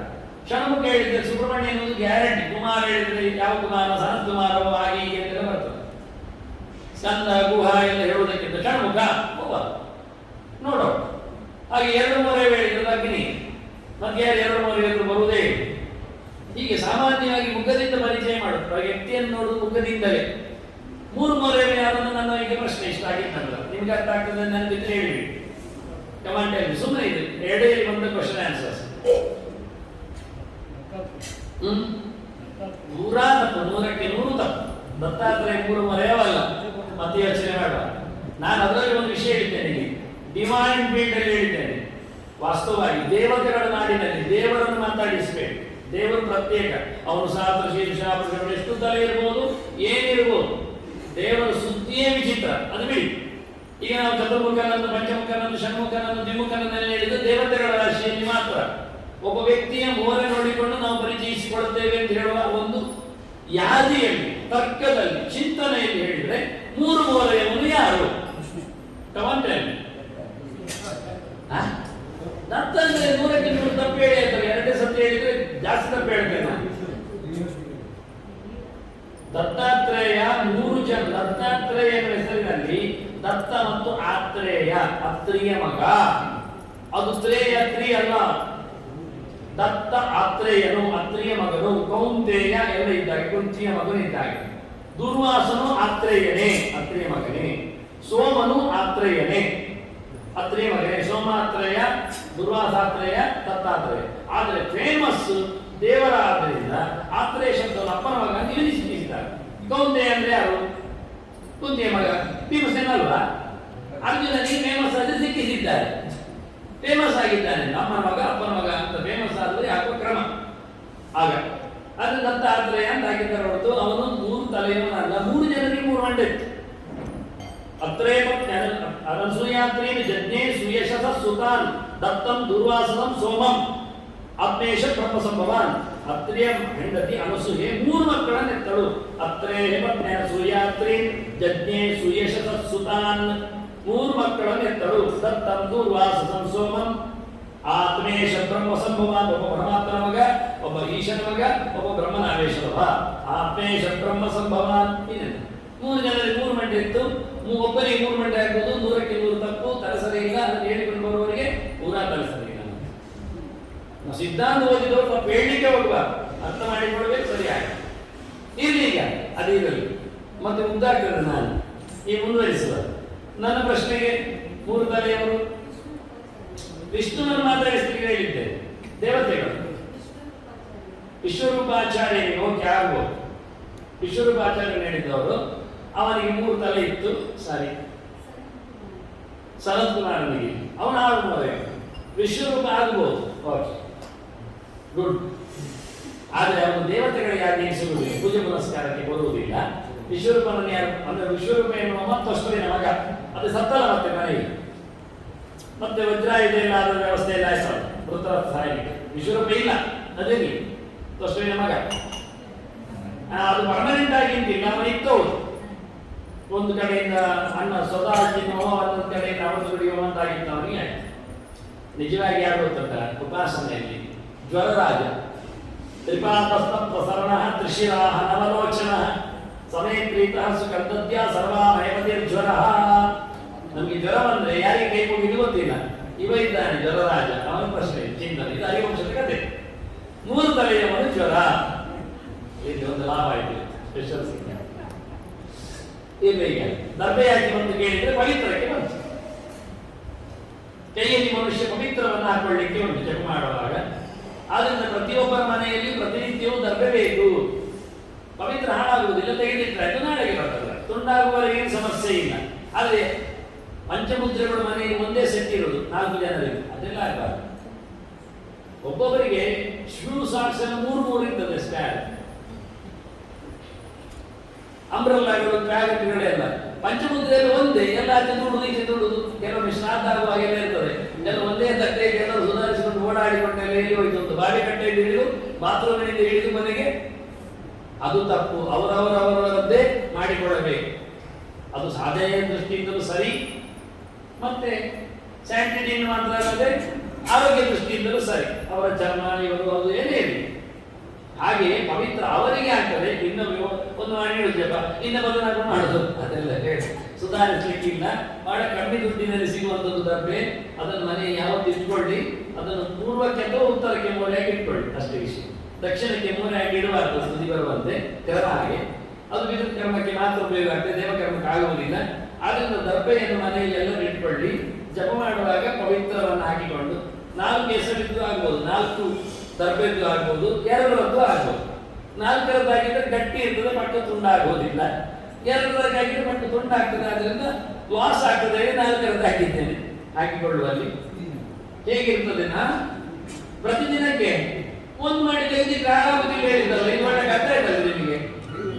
Speaker 1: ಷಣ್ಮುಖ ಹೇಳಿದ್ರೆ ಸುಬ್ರಹ್ಮಣ್ಯ ಎನ್ನುವುದು ಗ್ಯಾರಂಟಿ. ಕುಮಾರ ಹೇಳಿದ್ರೆ ಯಾವ ಕುಮಾರ, ಸನತ್ ಕುಮಾರವು ಹಾಗೆ ಹೀಗೆ ಅಂತೆಲ್ಲ ಬರ್ತದೆ. ಸ್ಕಂದ ಗುಹ ಎಲ್ಲ ಹೇಳುವುದಕ್ಕಿಂತ ಷಣ್ಮುಖ ನೋಡೋ. ಹಾಗೆ 2 ಮೂರೇ ಹೇಳಿದ್ರೆ ಅಗ್ನಿ, ಮತ್ತೆ 2 ಮೂರೇ ಬರುವುದೇ. ಹೀಗೆ ಸಾಮಾನ್ಯವಾಗಿ ಮುಖದಿಂದ ಪರಿಚಯ ಮಾಡುತ್ತೆ. ವ್ಯಕ್ತಿಯನ್ನು ನೋಡುವುದು ಮುಖದಿಂದಲೇ. 3 ಮೂರೇ ಯಾರನ್ನು ನನ್ನ ಈಗ ಪ್ರಶ್ನೆ ಇಷ್ಟ ಆಗಿತ್ತಲ್ಲ, ನಿಮ್ಗೆ ಅರ್ಥ ಆಗ್ತದೆ ನನಗಿದ್ರೆ ಹೇಳಿ ಕಮಾಂಡ್ ಹೇಳಿ. ಸುಮ್ಮನೆ ಇದೆ ಎರಡೇಲಿ ಬಂದ ಕ್ವಶನ್ ಆನ್ಸರ್ಸ್. ನೂರ ತಪ್ಪು, 100ಕ್ಕೆ 100 ತಪ್ಪು. ದತ್ತಾತ್ರೇಯ 3 ಮರೆಯವಲ್ಲ, ಮತ್ತೆ ಯೋಚನೆ ಮಾಡುವ. ನಾನು ಅದರಲ್ಲಿ ಒಂದು ವಿಷಯ ಹೇಳಿದ್ದೇನೆ, ಇಲ್ಲಿ ಡಿವೈನ್ ಫೀಲ್ಡ್ ಅಲ್ಲಿ ಹೇಳಿದ್ದೇನೆ. ವಾಸ್ತವವಾಗಿ ದೇವತೆಗಳ ನಾಡಿನಲ್ಲಿ ದೇವರನ್ನು ಮಾತಾಡಿಸಬೇಕು. ದೇವರು ಪ್ರತ್ಯೇಕ. ಅವನು ಸಹಸ್ರ ಶೀರ್ಷ ಎಷ್ಟು ತಲೆ ಇರ್ಬೋದು, ಏನಿರ್ಬೋದು, ದೇವರ ಸುದ್ದಿಯೇ ವಿಚಿತ್ರ. ಅದು ಬಿಡಿ. ಈಗ ನಾವು ಚತುರ್ಮುಖನನ್ನು, ಪಂಚಮುಖನನ್ನು, ಷಣ್ಮುಖನನ್ನು, ದ್ವಿಮುಖನನ್ನೆಲ್ಲ ಹೇಳಿದ್ದು ದೇವತೆಗಳ ರಾಶಿಯಲ್ಲಿ ಮಾತ್ರ. ಒಬ್ಬ ವ್ಯಕ್ತಿಯ ಮೋರೆ ನೋಡಿಕೊಂಡು ನಾವು ಪರಿಚಯಿಸಿಕೊಳ್ಳುತ್ತೇವೆ ಅಂತ ಹೇಳುವ ಒಂದು ಯಾದಿಯಲ್ಲಿ, ತರ್ಕದಲ್ಲಿ, ಚಿಂತನೆಯಲ್ಲಿ ಹೇಳಿದ್ರೆ 3 ಮೋರೆಯವನು ಯಾರು? ಕಮಾಂಟೇನೆ ದತ್ತಂದ್ರೆ 100ಕ್ಕೆ 100 ತಪ್ಪು ಹೇಳಿ ಅಂತಾರೆ. 2 ಸತಿ ಹೇಳಿದ್ರೆ ಜಾಸ್ತಿ ತಪ್ಪು ಹೇಳ್ತೇನೆ. ದತ್ತಾತ್ರೇಯ 3 ಜನ. ದತ್ತಾತ್ರೇಯನ ಹೆಸರಿನಲ್ಲಿ ದತ್ತ ಮತ್ತು ಆತ್ರೇಯ, ಅತ್ರಿಯ ಮಗ. ಅದು ತ್ರೇಯ ತ್ರಿ ಅಲ್ಲ. ದತ್ತ ಆತ್ರೇಯನು ಅತ್ರಿಯ ಮಗನು. ಕೌಂತೆಯ ಎಲ್ಲ ಇದ್ದಾಗೆ, ಕುಂತಿಯ ಮಗನು ಇದ್ದಾಗೆ. ದುರ್ವಾಸನು ಆತ್ರೇಯನೇ, ಅತ್ರಿಯ ಮಗನೇ. ಸೋಮನು ಆತ್ರೇಯನೇ, ಅತ್ರಿಯ ಮಗನೇ. ಸೋಮಾತ್ರೇಯ, ದುರ್ವಾಸಾತ್ರೇಯ, ದತ್ತಾತ್ರೇಯ. ಆದರೆ ಫೇಮಸ್ ದೇವರ ಆದ್ದರಿಂದ ಆತ್ರೇಯ ಶಬ್ದವನ್ನು ಅಪ್ಪನ ಮಗ ನಿಲ್ಲಿಸಿದ್ದಾರೆ. ಕೌಂತೆಯ ಅಂದ್ರೆ ಯಾರು? ಕುಂತಿಯ ಮಗ. ಭೀಮಸೇನ ಅಲ್ವಾ? ಅರ್ಜುನನಿಗೆ ಫೇಮಸ್ ಆದ್ರೆ ಸಿಕ್ಕಿಸಿದ್ದಾರೆ. ಫೇಮಸ್ ಆಗಿದ್ದಾನೆ, ಅಮ್ಮನ ಮಗ ಅಪ್ಪನ ಮಗ ಅಂತ ಫೇಮಸ್ ಆದ್ರೆ ಹಾಕುವ ಕ್ರಮ. ಆಗ ಅದು ದತ್ತಾತ್ರೇಯ ಅಂತ ಹಾಕಿದ್ದಾರೆ ಹೊರತು ಅವನು 3 ತಲೆಯವನಲ್ಲ. 3 ಜನರಿಗೆ 3 ಮಂಡೆ ಇತ್ತು. ಅತ್ರೇಯ ಅನಸೂಯಾತ್ರೇಯ ಜಜ್ಞೆ ಸುಯಶಸ ಸುತಾನ್ ದತ್ತಂ ದುರ್ವಾಸನಂ ಸೋಮಂ. ಆತ್ಮೇಶ ಬ್ರಹ್ಮ ಸಂಭವಾನ್. ಅತ್ರಿಯ ಹೆಂಡತಿ ಅನಸೂಯೆ 3 ಮಕ್ಕಳನ್ನ ಹೆತ್ತಳು. ಅತ್ರೇ ಪತ್ನಿಯ ಸೂರ್ಯಾತ್ರಿ ಜಜ್ಞೆ ಸುಯಶಸ ಸುತಾನ್. 3 ಮಕ್ಕಳನ್ನ ಹೆತ್ತಳು. ದತ್ತಂ ದೂರ್ವಾಸ ಸಂಸೋಮಂ. ಆತ್ಮೇಶ ಬ್ರಹ್ಮ ಸಂಭವಾನ್, ಒಬ್ಬ ಪರಮಾತ್ಮನ ಮಗ, ಒಬ್ಬ ಈಶನ ಮಗ, ಒಬ್ಬ ಬ್ರಹ್ಮನ ಆವೇಶವ. ಆತ್ಮೇಶ ಬ್ರಹ್ಮ ಸಂಭವಾನ್. ಇದೆ 3 ಜನರಿಗೆ 3 ಮಂಡೆ ಇತ್ತು. ಒಬ್ಬರಿಗೆ 3 ಮಂಡೆ ಆಗ್ಬೋದು, 100ಕ್ಕೆ 100 ತಪ್ಪು, ತಲಸರಿ ಇಲ್ಲ. ಅದನ್ನು ಹೇಳಿಕೊಂಡು ಬರುವವರಿಗೆ ಪೂರಾ ತಲಸರಿ ಇಲ್ಲ. ನಾವು ಸಿದ್ಧಾಂತ ಓದಿದವರು ಸ್ವಲ್ಪ ಹೇಳಲಿಕ್ಕೆ ಹೋಗಬಾರ್ದು, ಅರ್ಥ ಮಾಡಿಕೊಳ್ಳಬೇಕು ಸರಿಯಾಗಿ. ಇರಲಿ, ಈಗ ಅದಿರಲಿ. ಮತ್ತೆ ಉದ್ದಾಗ್ತದೆ. ನಾನು ಈ ಮುಂದುವರಿಸುವ ನನ್ನ ಪ್ರಶ್ನೆಗೆ 3 ತಲೆಯವರು ವಿಷ್ಣುವನ್ನು ಮಾತಾಡಿಸಲಿಕ್ಕೆ ಹೇಳಿದ್ದೇನೆ. ದೇವತೆಗಳು ವಿಶ್ವರೂಪಾಚಾರ್ಯನಿಗೆ ಓಕೆ ಆಗ್ಬೋದು. ವಿಶ್ವರೂಪಾಚಾರ್ಯ ಹೇಳಿದ್ದವರು ಅವನಿಗೆ 3 ತಲೆ ಇತ್ತು. ಸರಿ, ಸನತ್ ಕುಮಾರನಿಗೆ ಅವನ 6 ವಿಶ್ವರೂಪ ಆಗ್ಬೋದು. Okay, good. ಆದರೆ ಅವನು ದೇವತೆಗಳಿಗೆ ಯಾರು ಎನಿಸುವುದಿಲ್ಲ, ಪೂಜೆ ಪುನಸ್ಕಾರಕ್ಕೆ ಬರುವುದಿಲ್ಲ. ವಿಶ್ವರೂಪನನ್ನು ಯಾರು ಅಂದ್ರೆ ವಿಶ್ವರೂಪ ಎನ್ನುವ ಮತ್ತೊಷ್ಟೊಂದಿನ ಮಗ, ಅದು ಸತ್ತಲ್ಲ ಮತ್ತೆ ಮನೆಗೆ. ಮತ್ತೆ ವಜ್ರಾಯುಧ ಇಲ್ಲ, ಅದರ ವ್ಯವಸ್ಥೆ ಎಲ್ಲ ಆಯ್ತು. ವೃತ್ತರಥ ಸಾಯಲಿಕ್ಕೆ ವಿಶ್ವರೂಪ ಇಲ್ಲ, ಅದೇನಿ ತೊಷ್ಟೊಂದಿನ ಮಗ. ಅದು ಪರ್ಮನೆಂಟ್ ಆಗಿ ಇಂತಿಲ್ಲ, ಅವನು ಇತ್ತು. ಒಂದು ಕಡೆಯಿಂದ ಅಣ್ಣ ಸ್ವತಃ ತಿನ್ನುವ, ಒಂದೊಂದು ಕಡೆಯಿಂದ ಅವನು ದುಡಿಯುವ ಅಂತಾಗಿತ್ತು ಅವನಿಗೆ. ಆಯ್ತು. ನಿಜವಾಗಿ ಯಾರು ಗೊತ್ತಂತ ಉಪಾಸನೆಯಲ್ಲಿ ಜ್ವರರಾಜ ತ್ರಿಪಾತಸ್ತಪ್ತ ಸರಣ ತ್ರಿಶಿರಾಹ ನವಲೋಚನ ಸಮಯ ಪ್ರೀತ ಸುಕರ್ದದ್ಯ ಸರ್ವಾಮಯಮತಿರ್ಜ್ವರ. ನಮಗೆ ಜ್ವರ ಬಂದ್ರೆ ಯಾರಿಗೆ ಕೈ ಮುಗಿದು ಗೊತ್ತಿಲ್ಲ. ಇವ ಇದ್ದಾನೆ ಜ್ವರರಾಜ, ಅವನ ಪ್ರಶ್ನೆ ಚಿಂತನೆ. ಇದು ಹರಿವಂಶದ ಕತೆ. 3 ತಲೆಯವನು ಜ್ವರ. ಇಲ್ಲಿ ಒಂದು ಲಾಭ ಆಯ್ತು, ಸ್ಪೆಷಲ್ ಸಿಕ್ಕ. ಇಲ್ಲ, ಈಗ ದರ್ಬೆ ಯಾಕೆ ಬಂದು ಕೇಳಿದ್ರೆ ಪವಿತ್ರಕ್ಕೆ ಬಂತು. ಕೈಯಲ್ಲಿ ಮನುಷ್ಯ ಪವಿತ್ರವನ್ನು ಹಾಕೊಳ್ಳಿಕ್ಕೆ ಉಂಟು ಜಪ ಮಾಡುವಾಗ. ಆದ್ರಿಂದ ಪ್ರತಿಯೊಬ್ಬರ ಮನೆಯಲ್ಲಿ ಪ್ರತಿನಿತ್ಯವೂ ದರ್ಬೆ ಬೇಕು. ಪವಿತ್ರ ಹಾಳಾಗುವುದಿಲ್ಲ, ತೆಗೆದಿಟ್ಟರೆ ಅದು ನಾಳೆಗೆ ಬರ್ತದೆ. ತುಂಡಾಗುವವರೆಗೆ ಏನು ಸಮಸ್ಯೆ ಇಲ್ಲ. ಆದರೆ ಪಂಚಮುದ್ರೆಗಳು ಮನೆಯಲ್ಲಿ ಒಂದೇ ಸೆಟ್ ಇರೋದು 4 ಜನರಿಗೆ, ಅದೆಲ್ಲ ಆಗಬಾರ್ದು. ಒಬ್ಬೊಬ್ಬರಿಗೆ ಶೂ ಸಾಕ್ಸ್ 3 ಇರ್ತದೆ. ಸ್ಟ್ಯಾಡ್ ಅಂಬ್ರೆಲ್ಲಾಗಳು, ಪ್ಯಾಕೆಟ್ಗಳೆಲ್ಲ ಪಂಚಮುದ್ರೆಯಲ್ಲಿ ಒಂದೇ. ಎಲ್ಲ ಆಚೆ ದುಡುದು ಈಚೆ ದುಡುದು, ಕೆಲವೊಮ್ಮೆ ಶ್ರಾದ್ದ ಆಗುವಾಗೆಲ್ಲ ಇರ್ತದೆ. ಕೆಲವು ಒಂದೇ ತಟ್ಟೆಗೆ ಎಲ್ಲರೂ ಸುಧಾರಿಸಿಕೊಂಡು ಓಡಾಡಿಕೊಂಡೆಲ್ಲ ಎಲ್ಲಿ ಹೋಯ್ತು ಅಂತ ಬಾವಿ ಕಟ್ಟೆಯಲ್ಲಿ ಹಿಡಿದು ಬಾತ್ರೂಮಿನಿಂದ ಹಿಡಿದು ಮನೆಗೆ. ಅದು ತಪ್ಪು. ಅವರವರವರದ್ದೇ ಮಾಡಿಕೊಳ್ಳಬೇಕು. ಅದು ಸಾಧನೆಯ ದೃಷ್ಟಿಯಿಂದಲೂ ಸರಿ, ಮತ್ತೆ ಸ್ಯಾನಿಟರಿ ಮಾತ್ರ ಅಲ್ಲದೆ ಆರೋಗ್ಯ ದೃಷ್ಟಿಯಿಂದಲೂ ಸರಿ. ಅವರ ಚರ್ಮ ಇವರು ಅದು ಏನೇ ಇರಲಿ, ಹಾಗೆಯೇ ಪವಿತ್ರ ಅವರಿಗೆ ಆಗ್ತದೆ. ಇನ್ನು ಒಂದು ಮಾಡಿ ಜಪ ಇನ್ನು ಬದಲಾವಣೆ ಮಾಡುದು, ಅದೆಲ್ಲ ಹೇಳಿ ಸುಧಾರಿಸಲಿಕ್ಕಿಲ್ಲ. ಬಹಳ ಕಮ್ಮಿ ದುಡ್ಡಿನಲ್ಲಿ ಸಿಗುವಂಥದ್ದು ದರ್ಬೆ. ಅದನ್ನು ಮನೆ ಯಾವತ್ತು ಇಟ್ಕೊಳ್ಳಿ, ಅದನ್ನು ಪೂರ್ವಕ್ಕೆ ಅಥವಾ ಉತ್ತರಕ್ಕೆ ಮೂಲೆಯಾಗಿ ಇಟ್ಕೊಳ್ಳಿ, ಅಷ್ಟೇ ವಿಷಯ. ದಕ್ಷಿಣಕ್ಕೆ ಮೂಲೆಯಾಗಿ ಇಡಬಾರ್ದು, ಸುದ್ದಿ ಬರುವಂತೆ ಕ್ರಮ. ಹಾಗೆ ಅದು ವಿದ್ಯುತ್ ಕರ್ಮಕ್ಕೆ ಮಾತ್ರ ಉಪಯೋಗ ಆಗ್ತದೆ, ದೇವಕರ್ಮಕ್ಕೆ ಆಗುವುದಿಲ್ಲ. ಆದ್ದರಿಂದ ದರ್ಬೆಯನ್ನು ಮನೆಯಲ್ಲಿ ಎಲ್ಲರೂ ಇಟ್ಕೊಳ್ಳಿ. ಜಪ ಮಾಡುವಾಗ ಪವಿತ್ರವನ್ನು ಹಾಕಿಕೊಂಡು 4 ಹೆಸರಿದ್ದು ಆಗ್ಬೋದು, 4 ದರ್ಬೆದ್ದು ಆಗ್ಬೋದು, 2ರದ್ದು ಆಗ್ಬೋದು. 4ರದ್ದಾಗಿದ್ರೆ ಗಟ್ಟಿ ಇರ್ತದೆ, ಮಟ್ಟು ತುಂಡಾಗುವುದಿಲ್ಲ. 2ರದ್ದಾಗಿದ್ರೆ ಮಟ್ಟು ತುಂಡಾಗ್ತದೆ. ಆದ್ರಿಂದ ವಾಸ ಆಗ್ತದೆ. 4ರದ್ದು ಹಾಕಿದ್ದೇನೆ. ಹಾಕಿಕೊಳ್ಳುವಲ್ಲಿ ಹೇಗಿರ್ತದೆ, ನಾನು ಪ್ರತಿದಿನಕ್ಕೆ 1 ಮಾಡಿ ತೆಗೆದಿದ್ರೆ ಆಗುದಿಲ್ಲ ಹೇಳಿದ್ದಲ್ಲ. ಇದು ಒಳ್ಳೆ ಕಥೆ ಇದ್ದಲ್ಲ ನಿಮಗೆ.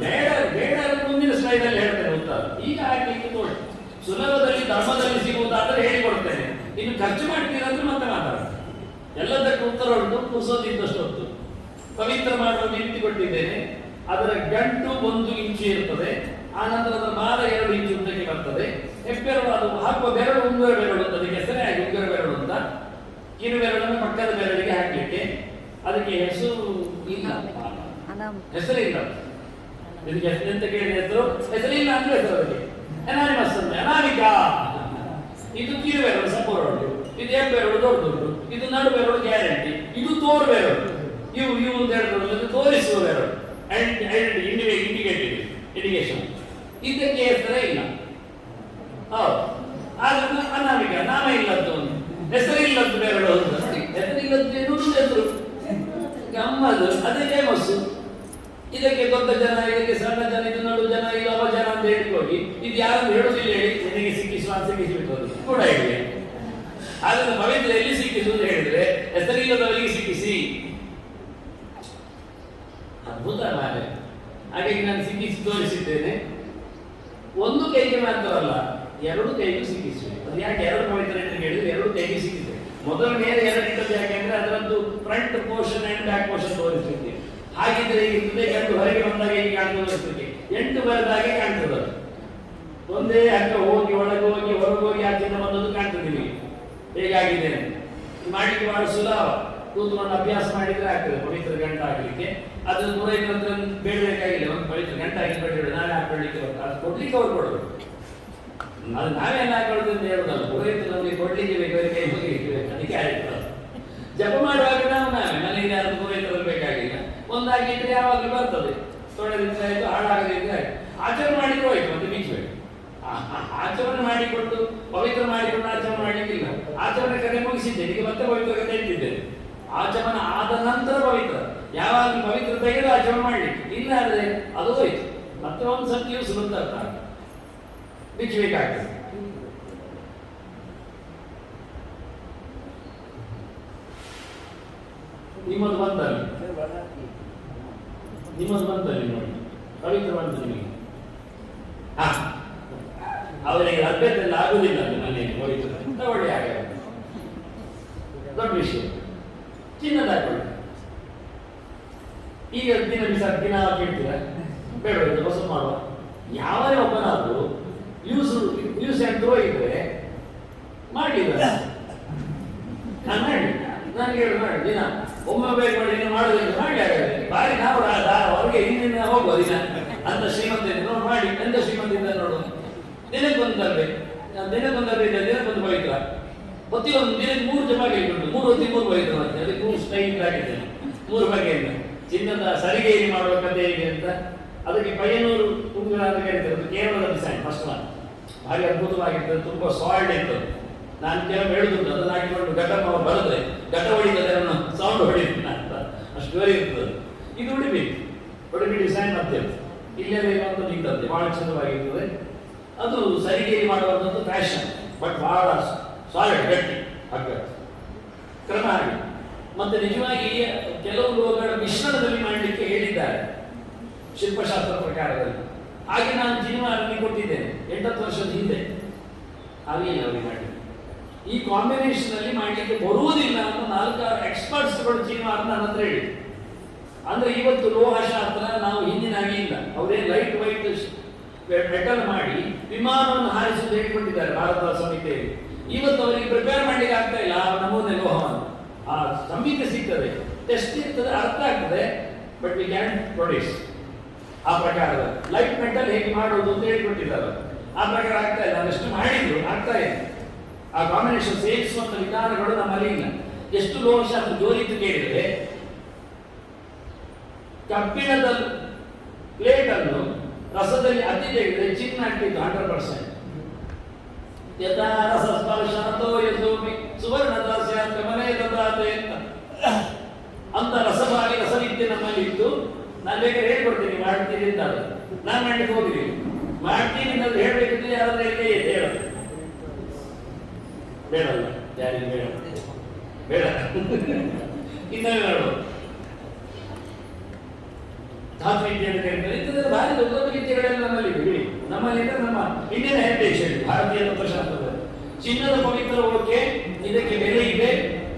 Speaker 1: ಬೇಡ ಬೇಡ, ಮುಂದಿನ ಸ್ಲೈಡಲ್ಲಿ ಹೇಳ್ತೇನೆ ಉತ್ತರ. ಈಗ ಹಾಕಲಿಕ್ಕೆ ನೋಡಿ, ಸುಲಭದಲ್ಲಿ ಧರ್ಮದಲ್ಲಿ ಸಿಗುವುದಾದರೆ ಹೇಳಿಕೊಡ್ತೇನೆ. ಇನ್ನು ಖರ್ಚು ಮಾಡ್ತೀರಂದ್ರೆ ಮತ್ತೆ ಮಾತಾಡ್ತೇನೆ. ಎಲ್ಲದಕ್ಕೂ ಉತ್ತರ ಉಂಟು, ಪುರುಸೋದಿದ್ದಷ್ಟು ಹೊತ್ತು. ಪವಿತ್ರ ಮಾಡುವ ರೀತಿ ಕೊಟ್ಟಿದ್ದೇನೆ. ಅದರ ಗಂಟು 1 ಇಂಚು ಇರ್ತದೆ. ಆನಂತರ ಅದರ ಬಾಲ 2 ಇಂಚು ಉದ್ದಕ್ಕೆ ಬರ್ತದೆ. ಹೆಬ್ಬೆರಳು, ಅದು ಹಾಕುವ ಬೆರಳು ಉಂಗುರ ಬೆರಳು, ಅದಕ್ಕೆ ಹೆಸರೇ ಆಗಿ ಉಂಗುರ ಬೆರಳು ಅಂತ. ಕಿರು ಬೆರಳನ್ನು ಪಕ್ಕದ ಬೆರಳಿಗೆ ಹಾಕ್ಲಿಕ್ಕೆ. ಅದಕ್ಕೆ ಹೆಸರು ಇಲ್ಲ, ಹೆಸರಿಲ್ಲ. ಇದಕ್ಕೆ ಹೆಸರೆಂತ ಕೇಳಿದ ಹೆಸರಿಲ್ಲ ಅಂದ್ರೆ ಹೆಸರು ಅದಕ್ಕೆ ಅನಾನಿಮಸ್ ಅಂದ್ರೆ ಅನಾಮಿಕಾ. ಇದು ಕಿರು ಬೆರಳು ಸಪೋರಳು, ಇದು ಹೆಬ್ಬೆರಳು ದೊಡ್ಡದು, ಇದು ನಡು ಬೆರಳು ಗ್ಯಾರಂಟಿ, ಇದು ತೋರು ಬೆರಳು. ಇವು ಅಂತ ಹೇಳಿದ್ರು ತೋರಿಸುವ ಬೆರಳು, ಇಂಡಿಕೇಶನ್. ಇದಕ್ಕೆ ಹೆಸರೇ ಇಲ್ಲ. ಹೌದು, ಆದ್ರಿಂದ ಅನಾಮಿಕ, ನಾಮ ಇಲ್ಲದ್ದು, ಹೆಸರಿಲ್ಲದ್ದು ಬೆರಳು ಅಂತ. ಹೆಸರಿಲ್ಲದ್ದು ಎನ್ನುವುದು ಹೆಸರು ಗಮ್ಮದು, ಅದೇ ಫೇಮಸ್. ಇದಕ್ಕೆ ದೊಡ್ಡ ಜನ, ಇದಕ್ಕೆ ಸಣ್ಣ ಜನ, ಇದು ನಡು ಜನ, ಇದು ಅವ ಜನ ಅಂತ ಹೇಳ್ಕೊಳ್ಳಿ. ಇದು ಯಾರು ಹೇಳುದಿಲ್ಲ ಹೇಳಿ, ನಿನಗೆ ಸಿಕ್ಕಿಸುವ ಸಿಕ್ಕಿಸಿಬಿಟ್ಟದು ಕೂಡ ಹೇಳಿ. ಆದ್ರಿಂದ ಪವಿತ್ರ ಎಲ್ಲಿ ಸಿಕ್ಕಿಸುವುದು ಹೇಳಿದ್ರೆ ಹೆಸರಿಲ್ಲದವರಿಗೆ ಸಿಕ್ಕಿಸಿ. ಅದ್ಭುತ ಮಾರೆ. ಹಾಗಾಗಿ ನಾನು ಸಿಕ್ಕಿಸಿ ತೋರಿಸಿದ್ದೇನೆ. 1 ಕೈಗೆ ಮಾತ್ರ ಅಲ್ಲ, 2 ಕೈಗೂ ಸಿಕ್ಕಿಸುವೆ. ಅದು ಯಾಕೆ 2 ಪವಿತ್ರ ಅಂತ ಹೇಳಿದ್ರೆ 2 ಕೈಗೆ ಸಿಕ್ಕಿದೆ. ಮೊದಲು ಮೇಲೆ ಎರಡು ಇಟ್ಟದ್ದು ಯಾಕೆಂದ್ರೆ ಅದರದ್ದು front portion and back portion ತೋರಿಸ್ಲಿಕ್ಕೆ. ಹಾಗಿದ್ರೆ ಈ ಹೃದಯ ಗಂಟು ಹೊರಗೆ ಬಂದಾಗ ಹೀಗೆ ಕಾಣ್ತದೆ, 8 ಬರದಾಗೆ ಕಾಣ್ತದೆ. ಒಂದೇ ಹಗ್ಗ ಹೋಗಿ ಒಳಗೆ ಹೋಗಿ ಹೊರಗೆ ಹೋಗಿ ಆಚೆಯಿಂದ ಬಂದದ್ದು ಕಾಣ್ತದೆ ನಿಮಗೆ ಹೇಗಾಗಿದೆ ಮಾಡ್ಲಿಕ್ಕೆ ಬಹಳ ಸುಲಭ. ಕೂತ್ಕೊಂಡು ಅಭ್ಯಾಸ ಮಾಡಿದ್ರೆ ಆಗ್ತದೆ ಪವಿತ್ರ ಗಂಟ ಹಾಕ್ಲಿಕ್ಕೆ. ಅದನ್ನು ಪುರೋಹಿತರ ಹತ್ರ ಬೇಡಬೇಕಾಗಿಲ್ಲ, ಒಂದು ಪವಿತ್ರ ಗಂಟ ಹಾಕಿ ಬೇಡ ನಾವೇ ಹಾಕೊಳ್ಳಿಕ್ಕೆ ಅದು ಕೊಡ್ಲಿಕ್ಕೆ ಅವ್ರು ಕೊಡೋದು. ಅದು ನಾವೇನು ಹಾಕೊಳ್ಳೋದು ಅಂತ ಹೇಳೋದಲ್ಲ, ಪುರೋಹಿತ ನಮಗೆ ಕೊಡ್ಲಿಕ್ಕೆ ಬೇಕು, ಕೈ ಮುಗಿಲಿಕ್ಕೆ ಬೇಕು, ಅದಕ್ಕೆ ಆಯ್ತು. ಜಪ ಮಾಡುವಾಗ ನಾವೇ ಮನೆಗೆ ಯಾರು ಪುರೋಹಿತರು ಬೇಕಾಗಿಲ್ಲ, ಒಂದಾಗಿದ್ರೆ ಯಾವಾಗಲೂ ಬರ್ತದೆ. ತೊಳೆದಿದ್ರೆ ಆಯ್ತು, ಹಾಳಾಗದಿದ್ರೆ ಆಯ್ತು. ಆಚರಣೆ ಮಾಡಿದ್ರು ಆಯ್ತು, ಮತ್ತೆ ಮಿಂಚಬೇಕು. ಆಚರಣೆ ಮಾಡಿಕೊಂಡು ಪವಿತ್ರ ಮಾಡಿಕೊಂಡು ಆಚರಣೆ ಮಾಡಲಿಕ್ಕಿಲ್ಲ. ಆಚರಣೆ ಕಡೆ ಮುಗಿಸಿದ್ದೇನೆ, ಈಗ ಮತ್ತೆ ಪವಿತ್ರ ಕಥೆ ಹೇಳ್ತಿದ್ದೇನೆ. ಆಚಮನ ಆದ ನಂತರ ಪವಿತ್ರ, ಯಾವಾಗ ಪವಿತ್ರ ತೆಗೆದು ಆಚರಣೆ ಮಾಡಲಿಕ್ಕೆ ಇಲ್ಲ ಆದರೆ ಅದು ಹೋಯ್ತು. ಮತ್ತೆ ಒಂದು ಸರ್ತಿ ಯೂಸ್ ಬಂತ ಬಿಚ್ಚಬೇಕಾಗ್ತದೆ. ನಿಮ್ಮದು ಬಂತಲ್ಲಿ ನೋಡಿ ಪವಿತ್ರ ಬಂತು ನಿಮಗೆ. ಅವರಿಗೆ ಅಭ್ಯರ್ಥಿ ಆಗುದಿಲ್ಲ ಅದು ಮನೆಯಲ್ಲಿ ಪವಿತ್ರ ಒಳ್ಳೆ ಆಗ ದೊಡ್ಡ ವಿಷಯ. ಚಿನ್ನದ ಹಾಕೊಳ್ಳಿ. ಈಗ ದಿನ ಕೇಳ್ತೀರ ಬೇಡ ಹೊಸ ಮಾಡುವ. ಯಾವೇ ಒಬ್ಬನಾದ್ರು ಯೂಸ್ ಆ್ಯಂಡ್ ಥ್ರೋ ಇದ್ರೆ ಮಾಡಿಲ್ಲ. ನಾನು ಮಾಡಿ ನಾನು ಹೇಳಿ ಮಾಡಿ ದಿನ ಒಮ್ಮೆ ಬೇಕು ಮಾಡಿ ಇನ್ನು ಮಾಡೋದಿಲ್ಲ ಮಾಡಿ ಆಗಲ್ಲ. ಬಾರಿ ನಾವು ಹೊರಗೆ ಹಿಂದಿನ ಹೋಗುವ ದಿನ ಅಂತ ಶ್ರೀಮಂತ ನೋಡಿ ಮಾಡಿ. ಎಂತ ಶ್ರೀಮಂತ ನೋಡು, ದಿನಕ್ಕೊಂದು ತರಬೇಕು, ದಿನಕ್ಕೊಂದು ಪವಿತ್ರ. ಪ್ರತಿಯೊಂದು ದಿನಕ್ಕೆ 3 ಜಮ ಕೈಕೊಂಡು 3 ಹೊತ್ತಿಗೆ 3 ಪವಿತ್ರ ಮಾಡ್ತೇನೆ. ಅದಕ್ಕೆ 3 ಸ್ಟೈಲ್ ಆಗಿದ್ದೇನೆ 3 ಬಗೆಯಿಂದ. ಚಿನ್ನದ ಸರಿಗೇರಿ ಮಾಡುವ ಕಥೆ ಹೇಗೆ ಅಂತ ಅದಕ್ಕೆ ಪಯ್ಯನೂರು ತುಂಗುರ ಅಂತ ಕರೀತಾರೆ. ಅದು ಕೇರಳದ ಡಿಸೈನ್ ಫಸ್ಟ್ ಒನ್, ಭಾರಿ ಅದ್ಭುತವಾಗಿರ್ತದೆ, ತುಂಬ ಸಾಲ್ಡ್ ಇರ್ತದೆ. ನಾನು ಕೆಲವು ಹೇಳುದುಂಟು, ಅದನ್ನು ಹಾಕಿಕೊಂಡು ಘಟಮ ಅವ್ರು ಬರೆದ್ರೆ ಘಟ ಹೊಡಿತದೆ ಅವನು ಸೌಂಡ್ ಹೊಡಿತಾನೆ ಅಂತ, ಅಷ್ಟು ಬೇರೆ ಇರ್ತದೆ. ಇದು ಉಡುಪಿ ಡಿಸೈನ್ ಮತ್ತೆ ಇಲ್ಲೇ ಇರುವಂಥದ್ದು ನಿಂತಂತೆ ಬಹಳ ಚಂದವಾಗಿರ್ತದೆ. ಅದು ಸರಿಗೇರಿ ಮಾಡುವಂಥದ್ದು ಫ್ಯಾಷನ್, ಬಟ್ ಬಹಳ ಸಾಲಿಡ್ ಗಟ್ಟಿ ಹಗ್ಗ ಕ್ರಮ ಆಗಿ. ಮತ್ತೆ ನಿಜವಾಗಿ ಕೆಲವು ಲೋಹಗಳ ಮಿಶ್ರಣದಲ್ಲಿ ಮಾಡಲಿಕ್ಕೆ ಹೇಳಿದ್ದಾರೆ ಶಿಲ್ಪಶಾಸ್ತ್ರ ಪ್ರಕಾರದಲ್ಲಿ. ಹಾಗೆ ನಾನು ಜೀವನ ಕೊಟ್ಟಿದ್ದೇನೆ 8 ವರ್ಷದ ಹಿಂದೆ. ಹಾಗೆ ಅವರಿಗೆ ಮಾಡಿ ಈ ಕಾಂಬಿನೇಷನ್ ಅಲ್ಲಿ ಮಾಡಲಿಕ್ಕೆ ಬರುವುದಿಲ್ಲ ಅಂತ 4 ಎಕ್ಸ್ಪರ್ಟ್ಸ್ಗಳು ಜೀವನ ನನ್ನ ಹತ್ರ ಹೇಳಿ. ಅಂದ್ರೆ ಇವತ್ತು ಲೋಹಶಾಸ್ತ್ರ ನಾವು ಹಿಂದಿನ ಹಾಗೆ ಇಲ್ಲ. ಅವರೇ ಲೈಟ್ ವೈಟ್ ಮೆಟಲ್ ಮಾಡಿ ವಿಮಾನವನ್ನು ಹಾರಿಸುವುದು ಹೇಳಿಕೊಟ್ಟಿದ್ದಾರೆ ಭಾರತ ಸಮಿತಿಯಲ್ಲಿ. ಇವತ್ತು ಅವರಿಗೆ ಪ್ರಿಪೇರ್ ಮಾಡ್ಲಿಕ್ಕೆ ಆಗ್ತಾ ಇಲ್ಲ ಆ ನಮೂನೆ ಲೋಹವನ್ನು. ಆ ಸಂಹಿತೆ ಸಿಗ್ತದೆ, ಟೆಸ್ಟ್ ಇರ್ತದೆ, ಅರ್ಥ ಆಗ್ತದೆ, ಬಟ್ ವಿ ಕ್ಯಾನ್ ಪ್ರೊಡ್ಯೂಸ್. ಆ ಪ್ರಕಾರದ ಲೈಟ್ ಮೆಟಲ್ ಹೇಗೆ ಮಾಡೋದು ಅಂತ ಹೇಳಿಕೊಟ್ಟಿದ್ದಾರೆ. ಆ ಪ್ರಕಾರ ಆಗ್ತಾ ಇಲ್ಲ, ಅದೆಷ್ಟು ಮಾಡಿದ್ರು ಆಗ್ತಾ ಇದೆ. ಆ ಕಾಂಬಿನೇಷನ್ ಸೇರಿಸುವಂತ ವಿಧಾನಗಳು ನಮ್ಮಲ್ಲಿ ಇಲ್ಲ. ಎಷ್ಟು ಲೋಹಶಾಸ್ತ್ರ ಜೋರಿತ್ತು ಕೇಳಿದ್ರೆ, ಕಬ್ಬಿಣದ ಪ್ಲೇಟ್ ಅನ್ನು ರಸದಲ್ಲಿ ಅತಿ ತೆಗೆದ್ರೆ ಚಿನ್ನ ಹಾಕಿದ್ದು 100%. ಯಥಾ ರಸ ಸ್ಪರ್ಶನತೋ ಯಥೋಮಿ ಸುವರ್ಣದಾಸ್ಯ ಕಮಲೇ ದದಾತೆ ಅಂತ ರಸಭಾಗಿ ರಸವಿದ್ಯೆ ನಮ್ಮಲ್ಲಿ ಇತ್ತು. ನಾನು ಬೇಕಾದ್ರೆ ಹೇಳ್ಕೊಡ್ತೀನಿ, ಮಾಡ್ತೀನಿ ಅಂತ. ನಾನು ಮಾಡ್ಲಿಕ್ಕೆ ಹೋಗಿದ್ದೀನಿ, ಮಾಡ್ತೀನಿ ಅಂತ ಹೇಳ್ಬೇಕಿದ್ರೆ ಯಾರಾದ್ರೂ ಹೇಳ ಬೇಡಲ್ಲ, ಯಾರಿಗೆ ಬೇಡ ಇನ್ನೂ ನೋಡು ಧಾತು ವಿದ್ಯೆ ಅಂತ ಕರೀತಾರೆ. ಇಂಥದ್ದು ಭಾರಿ ದೊಡ್ಡ ದೊಡ್ಡ ವಿದ್ಯೆಗಳೆಲ್ಲ ನಮ್ಮಲ್ಲಿ ಬಿಡಿ. ನಮ್ಮಲ್ಲಿ ನಮ್ಮ ಇಂಡಿಯನ್ ಹೆರಿಟೇಜ್ ಹೇಳಿ ಭಾರತೀಯ ತತ್ವಶಾಸ್ತ್ರದ ಚಿನ್ನದ ಪವಿತ್ರ ಓಕೆ, ಇದಕ್ಕೆ ಬೆಲೆ ಇದೆ.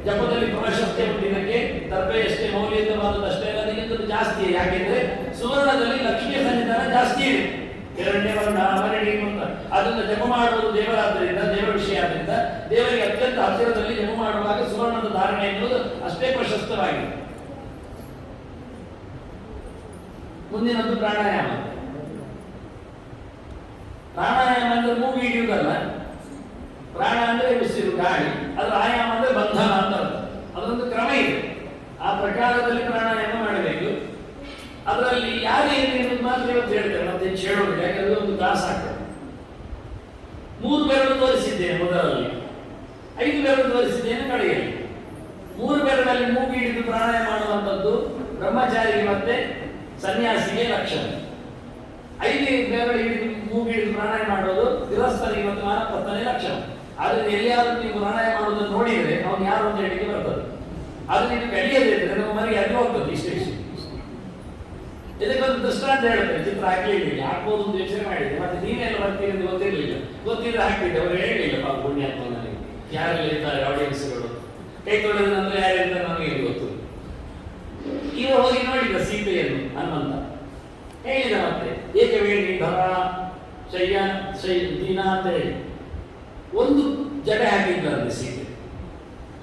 Speaker 1: ಜಪದಲ್ಲಿ ಪ್ರಶಸ್ತಿ ಉಂಟು ಇದಕ್ಕೆ, ತರ್ಪೆಯಷ್ಟೇ ಮೌಲ್ಯಯುತವಾದದಷ್ಟೇ ಅಲ್ಲ, ಅದಕ್ಕಿಂತ ಜಾಸ್ತಿ ಇದೆ. ಯಾಕೆಂದ್ರೆ ಸುವರ್ಣದಲ್ಲಿ ಲಕ್ಷ್ಮಿಯ ಸನ್ನಿಧಾನ ಜಾಸ್ತಿ ಇದೆ. 2ನೇ ವರ್ಣ ಅವರಣಿ ಅಂತ ಅದನ್ನು ಜಪ ಮಾಡುವುದು ದೇವರಾದ್ರಿಂದ, ದೇವರ ವಿಷಯ ಆದ್ರಿಂದ ದೇವರಿಗೆ ಅತ್ಯಂತ ಹತ್ತಿರದಲ್ಲಿ ಜಪ ಮಾಡುವಾಗ ಸುವರ್ಣದ ಧಾರಣೆ ಎನ್ನುವುದು ಅಷ್ಟೇ ಪ್ರಶಸ್ತವಾಗಿದೆ. ಮುಂದಿನದ್ದು ಪ್ರಾಣಾಯಾಮ. ಪ್ರಾಣಾಯಾಮ ಅಂದ್ರೆ ಮೂಗು ಹಿಡಿಯುವುದಲ್ಲ. ಪ್ರಾಣ ಅಂದ್ರೆ ಉಸಿರು ಗಾಳಿ, ಅದರ ಆಯಾಮ ಅಂದ್ರೆ ಬಂಧನ ಅಂತ ಅರ್ಥ. ಅದೊಂದು ಕ್ರಮ ಇದೆ, ಆ ಪ್ರಕಾರದಲ್ಲಿ ಪ್ರಾಣಾಯಾಮ ಮಾಡಬೇಕು. ಅದರಲ್ಲಿ ಯಾರೇನು ಮಾತ್ರ ಇವತ್ತು ಹೇಳ್ತಾರೆ, ಮತ್ತೆ ಹೇಳೋದಿಲ್ಲ, ಯಾಕಂದ್ರೆ ಒಂದು ಕ್ಲಾಸ್ ಆಗ್ತದೆ. 3 ಬೆರಳು ತೋರಿಸಿದ್ದೇನೆ ಮೊದಲಲ್ಲಿ, 5 ಬೆರಳು ತೋರಿಸಿದ್ದೇನೆ ಕಡೆಯಲ್ಲಿ. 3 ಬೆರಳಲ್ಲಿ ಮೂಗು ಹಿಡಿದು ಪ್ರಾಣಾಯಾಮ ಮಾಡುವಂಥದ್ದು ಬ್ರಹ್ಮಚಾರಿಗೆ ಮತ್ತೆ ಸನ್ಯಾಸಿಗೆ ಲಕ್ಷಣ. 5 ಬೆರಳು ಹಿಡಿದು ಮೂಗು ಹಿಡಿದು ಪ್ರಾಣಾಯಾಮ ಮಾಡೋದು ಗೃಹಸ್ಥರಿಗೆ ಮತ್ತು ಮಾನಪತ್ತನೇ ಲಕ್ಷಣ. ಆದ್ರೆ ಎಲ್ಲಿಯಾದ್ರೂ ನೀವು ಪ್ರಾಣಾಯಾಮ ಮಾಡೋದನ್ನು ನೋಡಿದ್ರೆ ಅವ್ನು ಯಾರು ಅಂತ ಹೇಳಿಕೆ ಬರ್ತದೆ. ಆದ್ರೆ ನೀವು ಕಲಿಯದೇ ಇದ್ರೆ ನಮ್ಮ ಮನೆಗೆ ಅದು ಹೋಗ್ತದೆ. ಇಷ್ಟೇ ಇದಕ್ಕೊಂದು ದೃಷ್ಟಾಂತ ಹೇಳ್ತೇನೆ, ಚಿತ್ರ ಹಾಕ್ಲಿಲ್ಲ, ಹಾಕ್ಬೋದು ಒಂದು ಯೋಚನೆ ಮಾಡಿದ್ದೆ. ಮತ್ತೆ ನೀವೆಲ್ಲ ಬರ್ತೀರಿ ಅಂತ ಗೊತ್ತಿರಲಿದ್ರೆ ಹಾಕ್ತಿದ್ದೆ. ಅವರು ಹೇಳಲಿಲ್ಲ ಪಾಪ ಪುಣ್ಯಾತ್ಮ ನನಗೆ. ಯಾರೆಲ್ಲ ಇದ್ದಾರೆ ಆಡಿಯನ್ಸ್ಗಳು ಕೈ ತೊಳೆದ ನಂತರ ಯಾರಿಂದ ನಮಗೆ ಗೊತ್ತು. ಇವ ಹೋಗಿ ನೋಡಿದ ಸೀತೆಯನ್ನು ಹನುಮಂತ ಹೇಳಿದ ಮತ್ತೆ ಏಕವೇಣಿ ಧರ ಶಯ್ಯ ದೀನ ಅಂತ ಹೇಳಿ ಒಂದು ಜಡೆ ಹಾಕಿದ್ದಂತೆ ಸೀತೆ.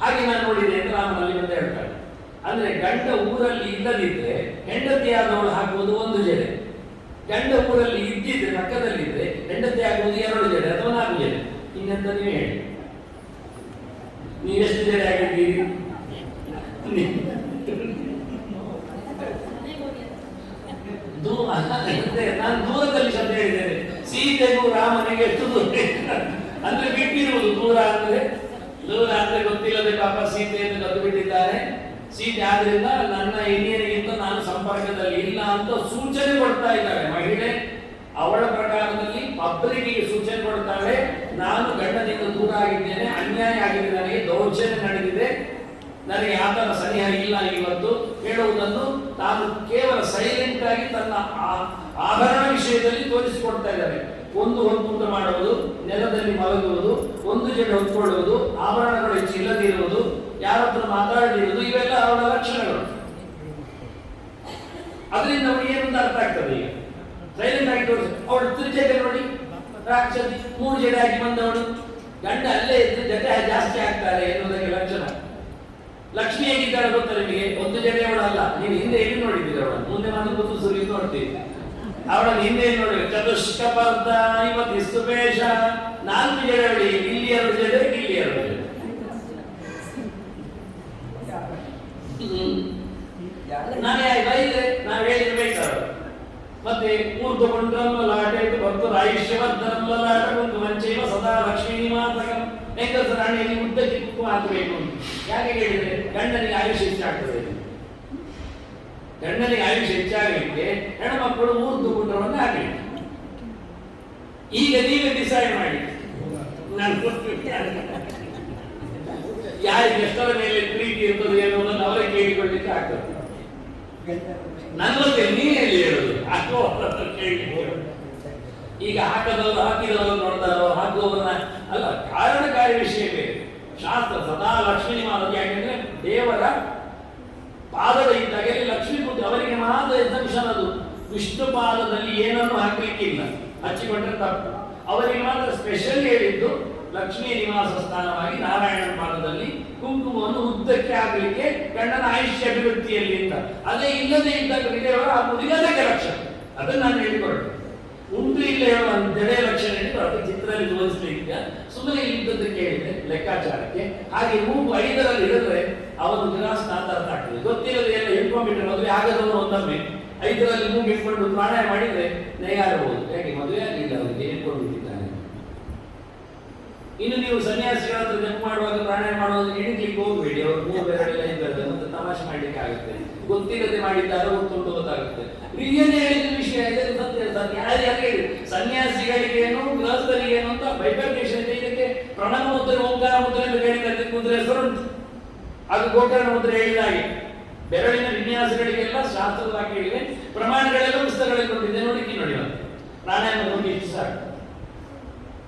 Speaker 1: ಹಾಗೆ ನಾನು ನೋಡಿದೆ ಅಂತ ರಾಮನಲ್ಲಿ ಬಂದು ಹೇಳ್ತಾರೆ. ಅಂದ್ರೆ ಗಂಡ ಊರಲ್ಲಿ ಇಲ್ಲದಿದ್ರೆ ಹೆಂಡತಿಯಾದವಳು ಹಾಕುವುದು ಒಂದು ಜಡೆ, ಗಂಡ ಊರಲ್ಲಿ ಇದ್ದಿದ್ರೆ ಪಕ್ಕದಲ್ಲಿದ್ರೆ ಹೆಂಡತಿ ಆಗುವುದು 2 ಜಡೆ ಅಥವಾ 4 ಜಡೆ. ಇನ್ನೆಂತ ನೀವು ಹೇಳಿ, ನೀವೆಷ್ಟು ಜಡೆ ಹಾಕಿದ್ದೀರಿ? ನಾನು ದೂರದಲ್ಲಿ ಶಬ್ದ ಹೇಳಿದ್ದೇನೆ. ಸೀತೆಗೂ ರಾಮನಿಗೆ ಎಷ್ಟು ದೂರ ಅಂದ್ರೆ ಬಿಟ್ಟಿರುವುದು. ದೂರ ಅಂದ್ರೆ ಗೊತ್ತಿಲ್ಲದೆ ಪಾಪ ಸೀತೆಯನ್ನು ಕದ್ದು ಬಿಟ್ಟಿದ್ದಾರೆ. ಸೀತೆ ಆದ್ರಿಂದ ನನ್ನ ಹಿರಿಯರಿಗಿಂತ ನಾನು ಸಂಪರ್ಕದಲ್ಲಿ ಇಲ್ಲ ಅಂತ ಸೂಚನೆ ಕೊಡ್ತಾ ಇದ್ದಾಳೆ ಮಹಿಳೆ. ಅವಳ ಪ್ರಕಾರದಲ್ಲಿ ಒಬ್ಬರಿಗೆ ಸೂಚನೆ ಕೊಡ್ತಾಳೆ, ನಾನು ಗಂಡನಿಂದ ದೂರ ಆಗಿದ್ದೇನೆ, ಅನ್ಯಾಯ ಆಗಿದೆ, ನನಗೆ ದೌರ್ಜನ್ಯ ನಡೆದಿದೆ, ನನಗೆ ಆತನ ಸನಿಹ ಇಲ್ಲ ಇವತ್ತು ಹೇಳುವುದನ್ನು ತಾನು ಕೇವಲ ಸೈಲೆಂಟ್ ಆಗಿ ತನ್ನ ಆಭರಣ ವಿಷಯದಲ್ಲಿ ತೋರಿಸಿಕೊಡ್ತಾ ಇದ್ದಾರೆ. ಒಂದು ಹೊತ್ತುಂಟ ಮಾಡುವುದು, ನೆಲದಲ್ಲಿ ಮಲಗುವುದು, ಒಂದು ಜಡೆ ಹೊತ್ಕೊಳ್ಳುವುದು, ಆಭರಣಗಳು ಹೆಚ್ಚು ಇಲ್ಲದಿರುವುದು, ಯಾರತ್ರ ಮಾತಾಡದಿರುವುದು, ಇವೆಲ್ಲ ಅವಳ ಲಕ್ಷಣಗಳು. ಅದರಿಂದ ಅವಳಿಗೆ ಏನಂತ ಅರ್ಥ ಆಗ್ತದೆ. ಈಗ ಸೈಲೆಂಟ್ ಆಗಿ ತೋರಿಸಿ ಅವಳು ತಿರುಜಡೆ ನೋಡಿ, ರಾಕ್ಷಸಿ 3 ಜಡೆ ಹಾಕಿ ಬಂದವಳು, ಗಂಡ ಅಲ್ಲೇ ಇದ್ದು ಜಡೆ ಜಾಸ್ತಿ ಆಗ್ತಾರೆ ಎನ್ನುವುದಕ್ಕೆ ಲಕ್ಷಣ. ಲಕ್ಷ್ಮಿ ಹೇಗಿದ್ದಾಳೆ ಗೊತ್ತಾ ನಿಮಗೆ? 1 ಜಡೆ ಅವಳಲ್ಲ. ನೀವು ಹಿಂದೆ ಎಲ್ಲಿ ನೋಡಿದ್ದೀರಿ ಅವಳನ್ನು? ಮುಂದೆ ಮಾತ್ರ ಗೊತ್ತು ಸುರಿ ನೋಡ್ತೀವಿ. ಅವಳನ್ನು ಹಿಂದೆ ನೋಡಿ ಚತುಷ್ಕಪರ್ಧ ಇವತ್ತಿಸ್ತು ಪೇಶ 4 ಜಡೆ ಅವಳಿ, ಇಲ್ಲಿ 2 ಜಡೆ, ಇಲ್ಲಿ 2 ಜಡೆ. ನಾನೇ ಬೈದ್ರೆ ನಾವು ಹೇಳಿರ್ಬೇಕಾದ್ರೆ ಮತ್ತೆ ಊರ್ಧ್ವಪುಂಡ್ರಮ್ಮಲಾಟೆ ಭಕ್ತರು ಆಯುಷ್ಯವರ್ಧನಮ್ಮಲಾಟ ಒಂದು ಮಂಚೈವ ಸದಾ ಲಕ್ಷ್ಮೀ ನಿವಾಸಕ ಹೆಂಗಸರ ಹಣೆಯಲ್ಲಿ ಉದ್ದಕ್ಕೆ ಕುಕ್ಕು ಹಾಕಬೇಕು. ಯಾಕೆ ಹೇಳಿದ್ರೆ ಗಂಡನಿಗೆ ಆಯುಷ್ಯ ಹೆಚ್ಚಾಗ್ತದೆ. ಗಂಡನಿಗೆ ಆಯುಷ್ಯ ಹೆಚ್ಚಾಗಲಿಕ್ಕೆ ಹೆಣ್ಮಕ್ಕಳು ಊರ್ಧ್ವಪುಂಡ್ರವನ್ನು ಹಾಕಬೇಕು. ಈಗ ನೀವೇ ಡಿಸೈಡ್ ಮಾಡಿ, ಯಾರಿಗೆ ಎಷ್ಟರ ಮೇಲೆ ಪ್ರೀತಿ ಇರ್ತದೆ ಎನ್ನುವುದನ್ನು ಅವರೇ ಕೇಳಿಕೊಳ್ಳಿಕ್ಕೆ ಆಗ್ತದೆ. ನನ್ನೊಂದೇ ನೀನೇ ಹೇಳುದು ಈಗ ಹಾಕದವರು ಹಾಕಿದವರು ನೋಡ್ತಾರೋ ಹಾಕುವವರನ್ನ ಅಲ್ಲ, ಕಾರಣಕಾರಿ ವಿಷಯ ಬೇರೆ. ಶಾಸ್ತ್ರ ಸದಾ ಲಕ್ಷ್ಮೀ ನಿವಾಸ. ಯಾಕೆಂದ್ರೆ ದೇವರ ಪಾದದ ಇದ್ದಾಗಲೇ ಲಕ್ಷ್ಮೀ ಪುತ್ರ ಅವರಿಗೆ ಮಾತ್ರ ಎಕ್ಸೆಪ್ಷನ್. ಅದು ವಿಷ್ಣು ಪಾದದಲ್ಲಿ ಏನನ್ನು ಹಾಕಲಿಕ್ಕಿಲ್ಲ, ಹಚ್ಚಿಕೊಂಡ್ರೆ ತಪ್ಪು. ಅವರಿಗೆ ಮಾತ್ರ ಸ್ಪೆಷಲ್ ಹೇಳಿದ್ದು ಲಕ್ಷ್ಮೀ ನಿವಾಸ ಸ್ಥಾನವಾಗಿ ನಾರಾಯಣನ ಪಾದದಲ್ಲಿ ಕುಂಕುಮವನ್ನು ಉದ್ದಕ್ಕೆ ಹಾಕಲಿಕ್ಕೆ ಗಂಡನ ಆಯುಷ್ಯ ಅಭಿವೃದ್ಧಿಯಲ್ಲಿ ಅಂತ. ಅದೇ ಇಲ್ಲದೆ ಇದ್ದಾಗ ದೇವರ ಆ ಮುಡಿಗದಕ್ಕೆ ಲಕ್ಷಣ. ಅದನ್ನು ನಾನು ಹೇಳಿಕೊಡ್ತೇನೆ. ಉಂಟು ಇಲ್ಲ ಹೇಳುವ ಜಡೆ ಲಕ್ಷಣ ಹೇಳಿದ್ರು ಅದಕ್ಕೆ ಚಿತ್ರದಲ್ಲಿ ತೋರಿಸಲಿಕ್ಕೆ ಸುಮ್ಮನೆ ಇದ್ದದ್ದಕ್ಕೆ ಹೇಳಿದೆ ಲೆಕ್ಕಾಚಾರಕ್ಕೆ. ಹಾಗೆ ಮೂಗು 5ರಲ್ಲಿ ಹಿಡಿದ್ರೆ ಅವನು ವಿನಾಶ ಅಂತ ಅರ್ಥ ಆಗ್ತದೆ. ಗೊತ್ತಿಲ್ಲದೆ ಎಲ್ಲ ಹಿಡ್ಕೊಂಡ್ಬಿಟ್ರೆ ಮದುವೆ ಆಗದವನು ಒಂದೊಮ್ಮೆ 5ರಲ್ಲಿ ಮೂಗು ಇಟ್ಕೊಂಡು ಪ್ರಾಣಾಯಾಮ ಮಾಡಿದ್ರೆ ನೈಯಾಗಬಹುದು. ಯಾಕೆ ಮದುವೆ ಆಗಲಿಲ್ಲ, ಅವರಿಗೆ ಹಿಡ್ಕೊಂಡ್ಬಿಟ್ಟಿದ್ದಾನೆ. ಇನ್ನು ನೀವು ಸನ್ಯಾಸಿಗಳ ಹತ್ರ ಜಪ ಮಾಡುವಾಗ ಪ್ರಾಣಾಯಾಮ ಮಾಡುವಾಗ ಎಣಿಕ್ಲಿಕ್ಕೆ ಹೋಗಬೇಡಿ. ಅವರು 3 ಬೆರಳೆಲ್ಲ ಇದ್ದಾರೆ ಮತ್ತೆ ತಮಾಷೆ ಮಾಡ್ಲಿಕ್ಕೆ ಆಗುತ್ತೆ. ಗೊತ್ತಿಲ್ಲದೆ ಮಾಡಿದ್ದಾರೆ, ಗೊತ್ತುಂಟು ಗೊತ್ತಾಗುತ್ತೆ. ರಿಯಲ್ ಹೇಳಿದ ವಿಷಯ ಯಾರು ಹೇಳಿ ಸನ್ಯಾಸಿಗಳಿಗೇನು ಗೃಹಸ್ಥರಿಗೇನು ಅಂತ ಬೈಫರ್ಕೇಶನ್ ಇದಕ್ಕೆ ಪ್ರಣವ ಮುದ್ರೆ ಓಂಕಾರ ಮುದ್ರೆ ಅಂತ ಹೇಳಿದ ಮುದ್ರೆ ಹೆಸರುಂಟು. ಅದು ಗೋಕರ್ಣ ಮುದ್ರೆ ಹೇಳಿದಾಗೆ ಬೆರಳಿನ ವಿನ್ಯಾಸಗಳಿಗೆಲ್ಲ ಶಾಸ್ತ್ರದ ವಾಕ್ಯ ಹೇಳಿದೆ, ಪ್ರಮಾಣಗಳೆಲ್ಲ ಪುಸ್ತಕಗಳಲ್ಲಿ ಕೊಟ್ಟಿದೆ. ನೋಡಿ ಮತ್ತೆ ಪ್ರಾಣಾಯಾಮ ನೋಡಿ ಸಾಕು.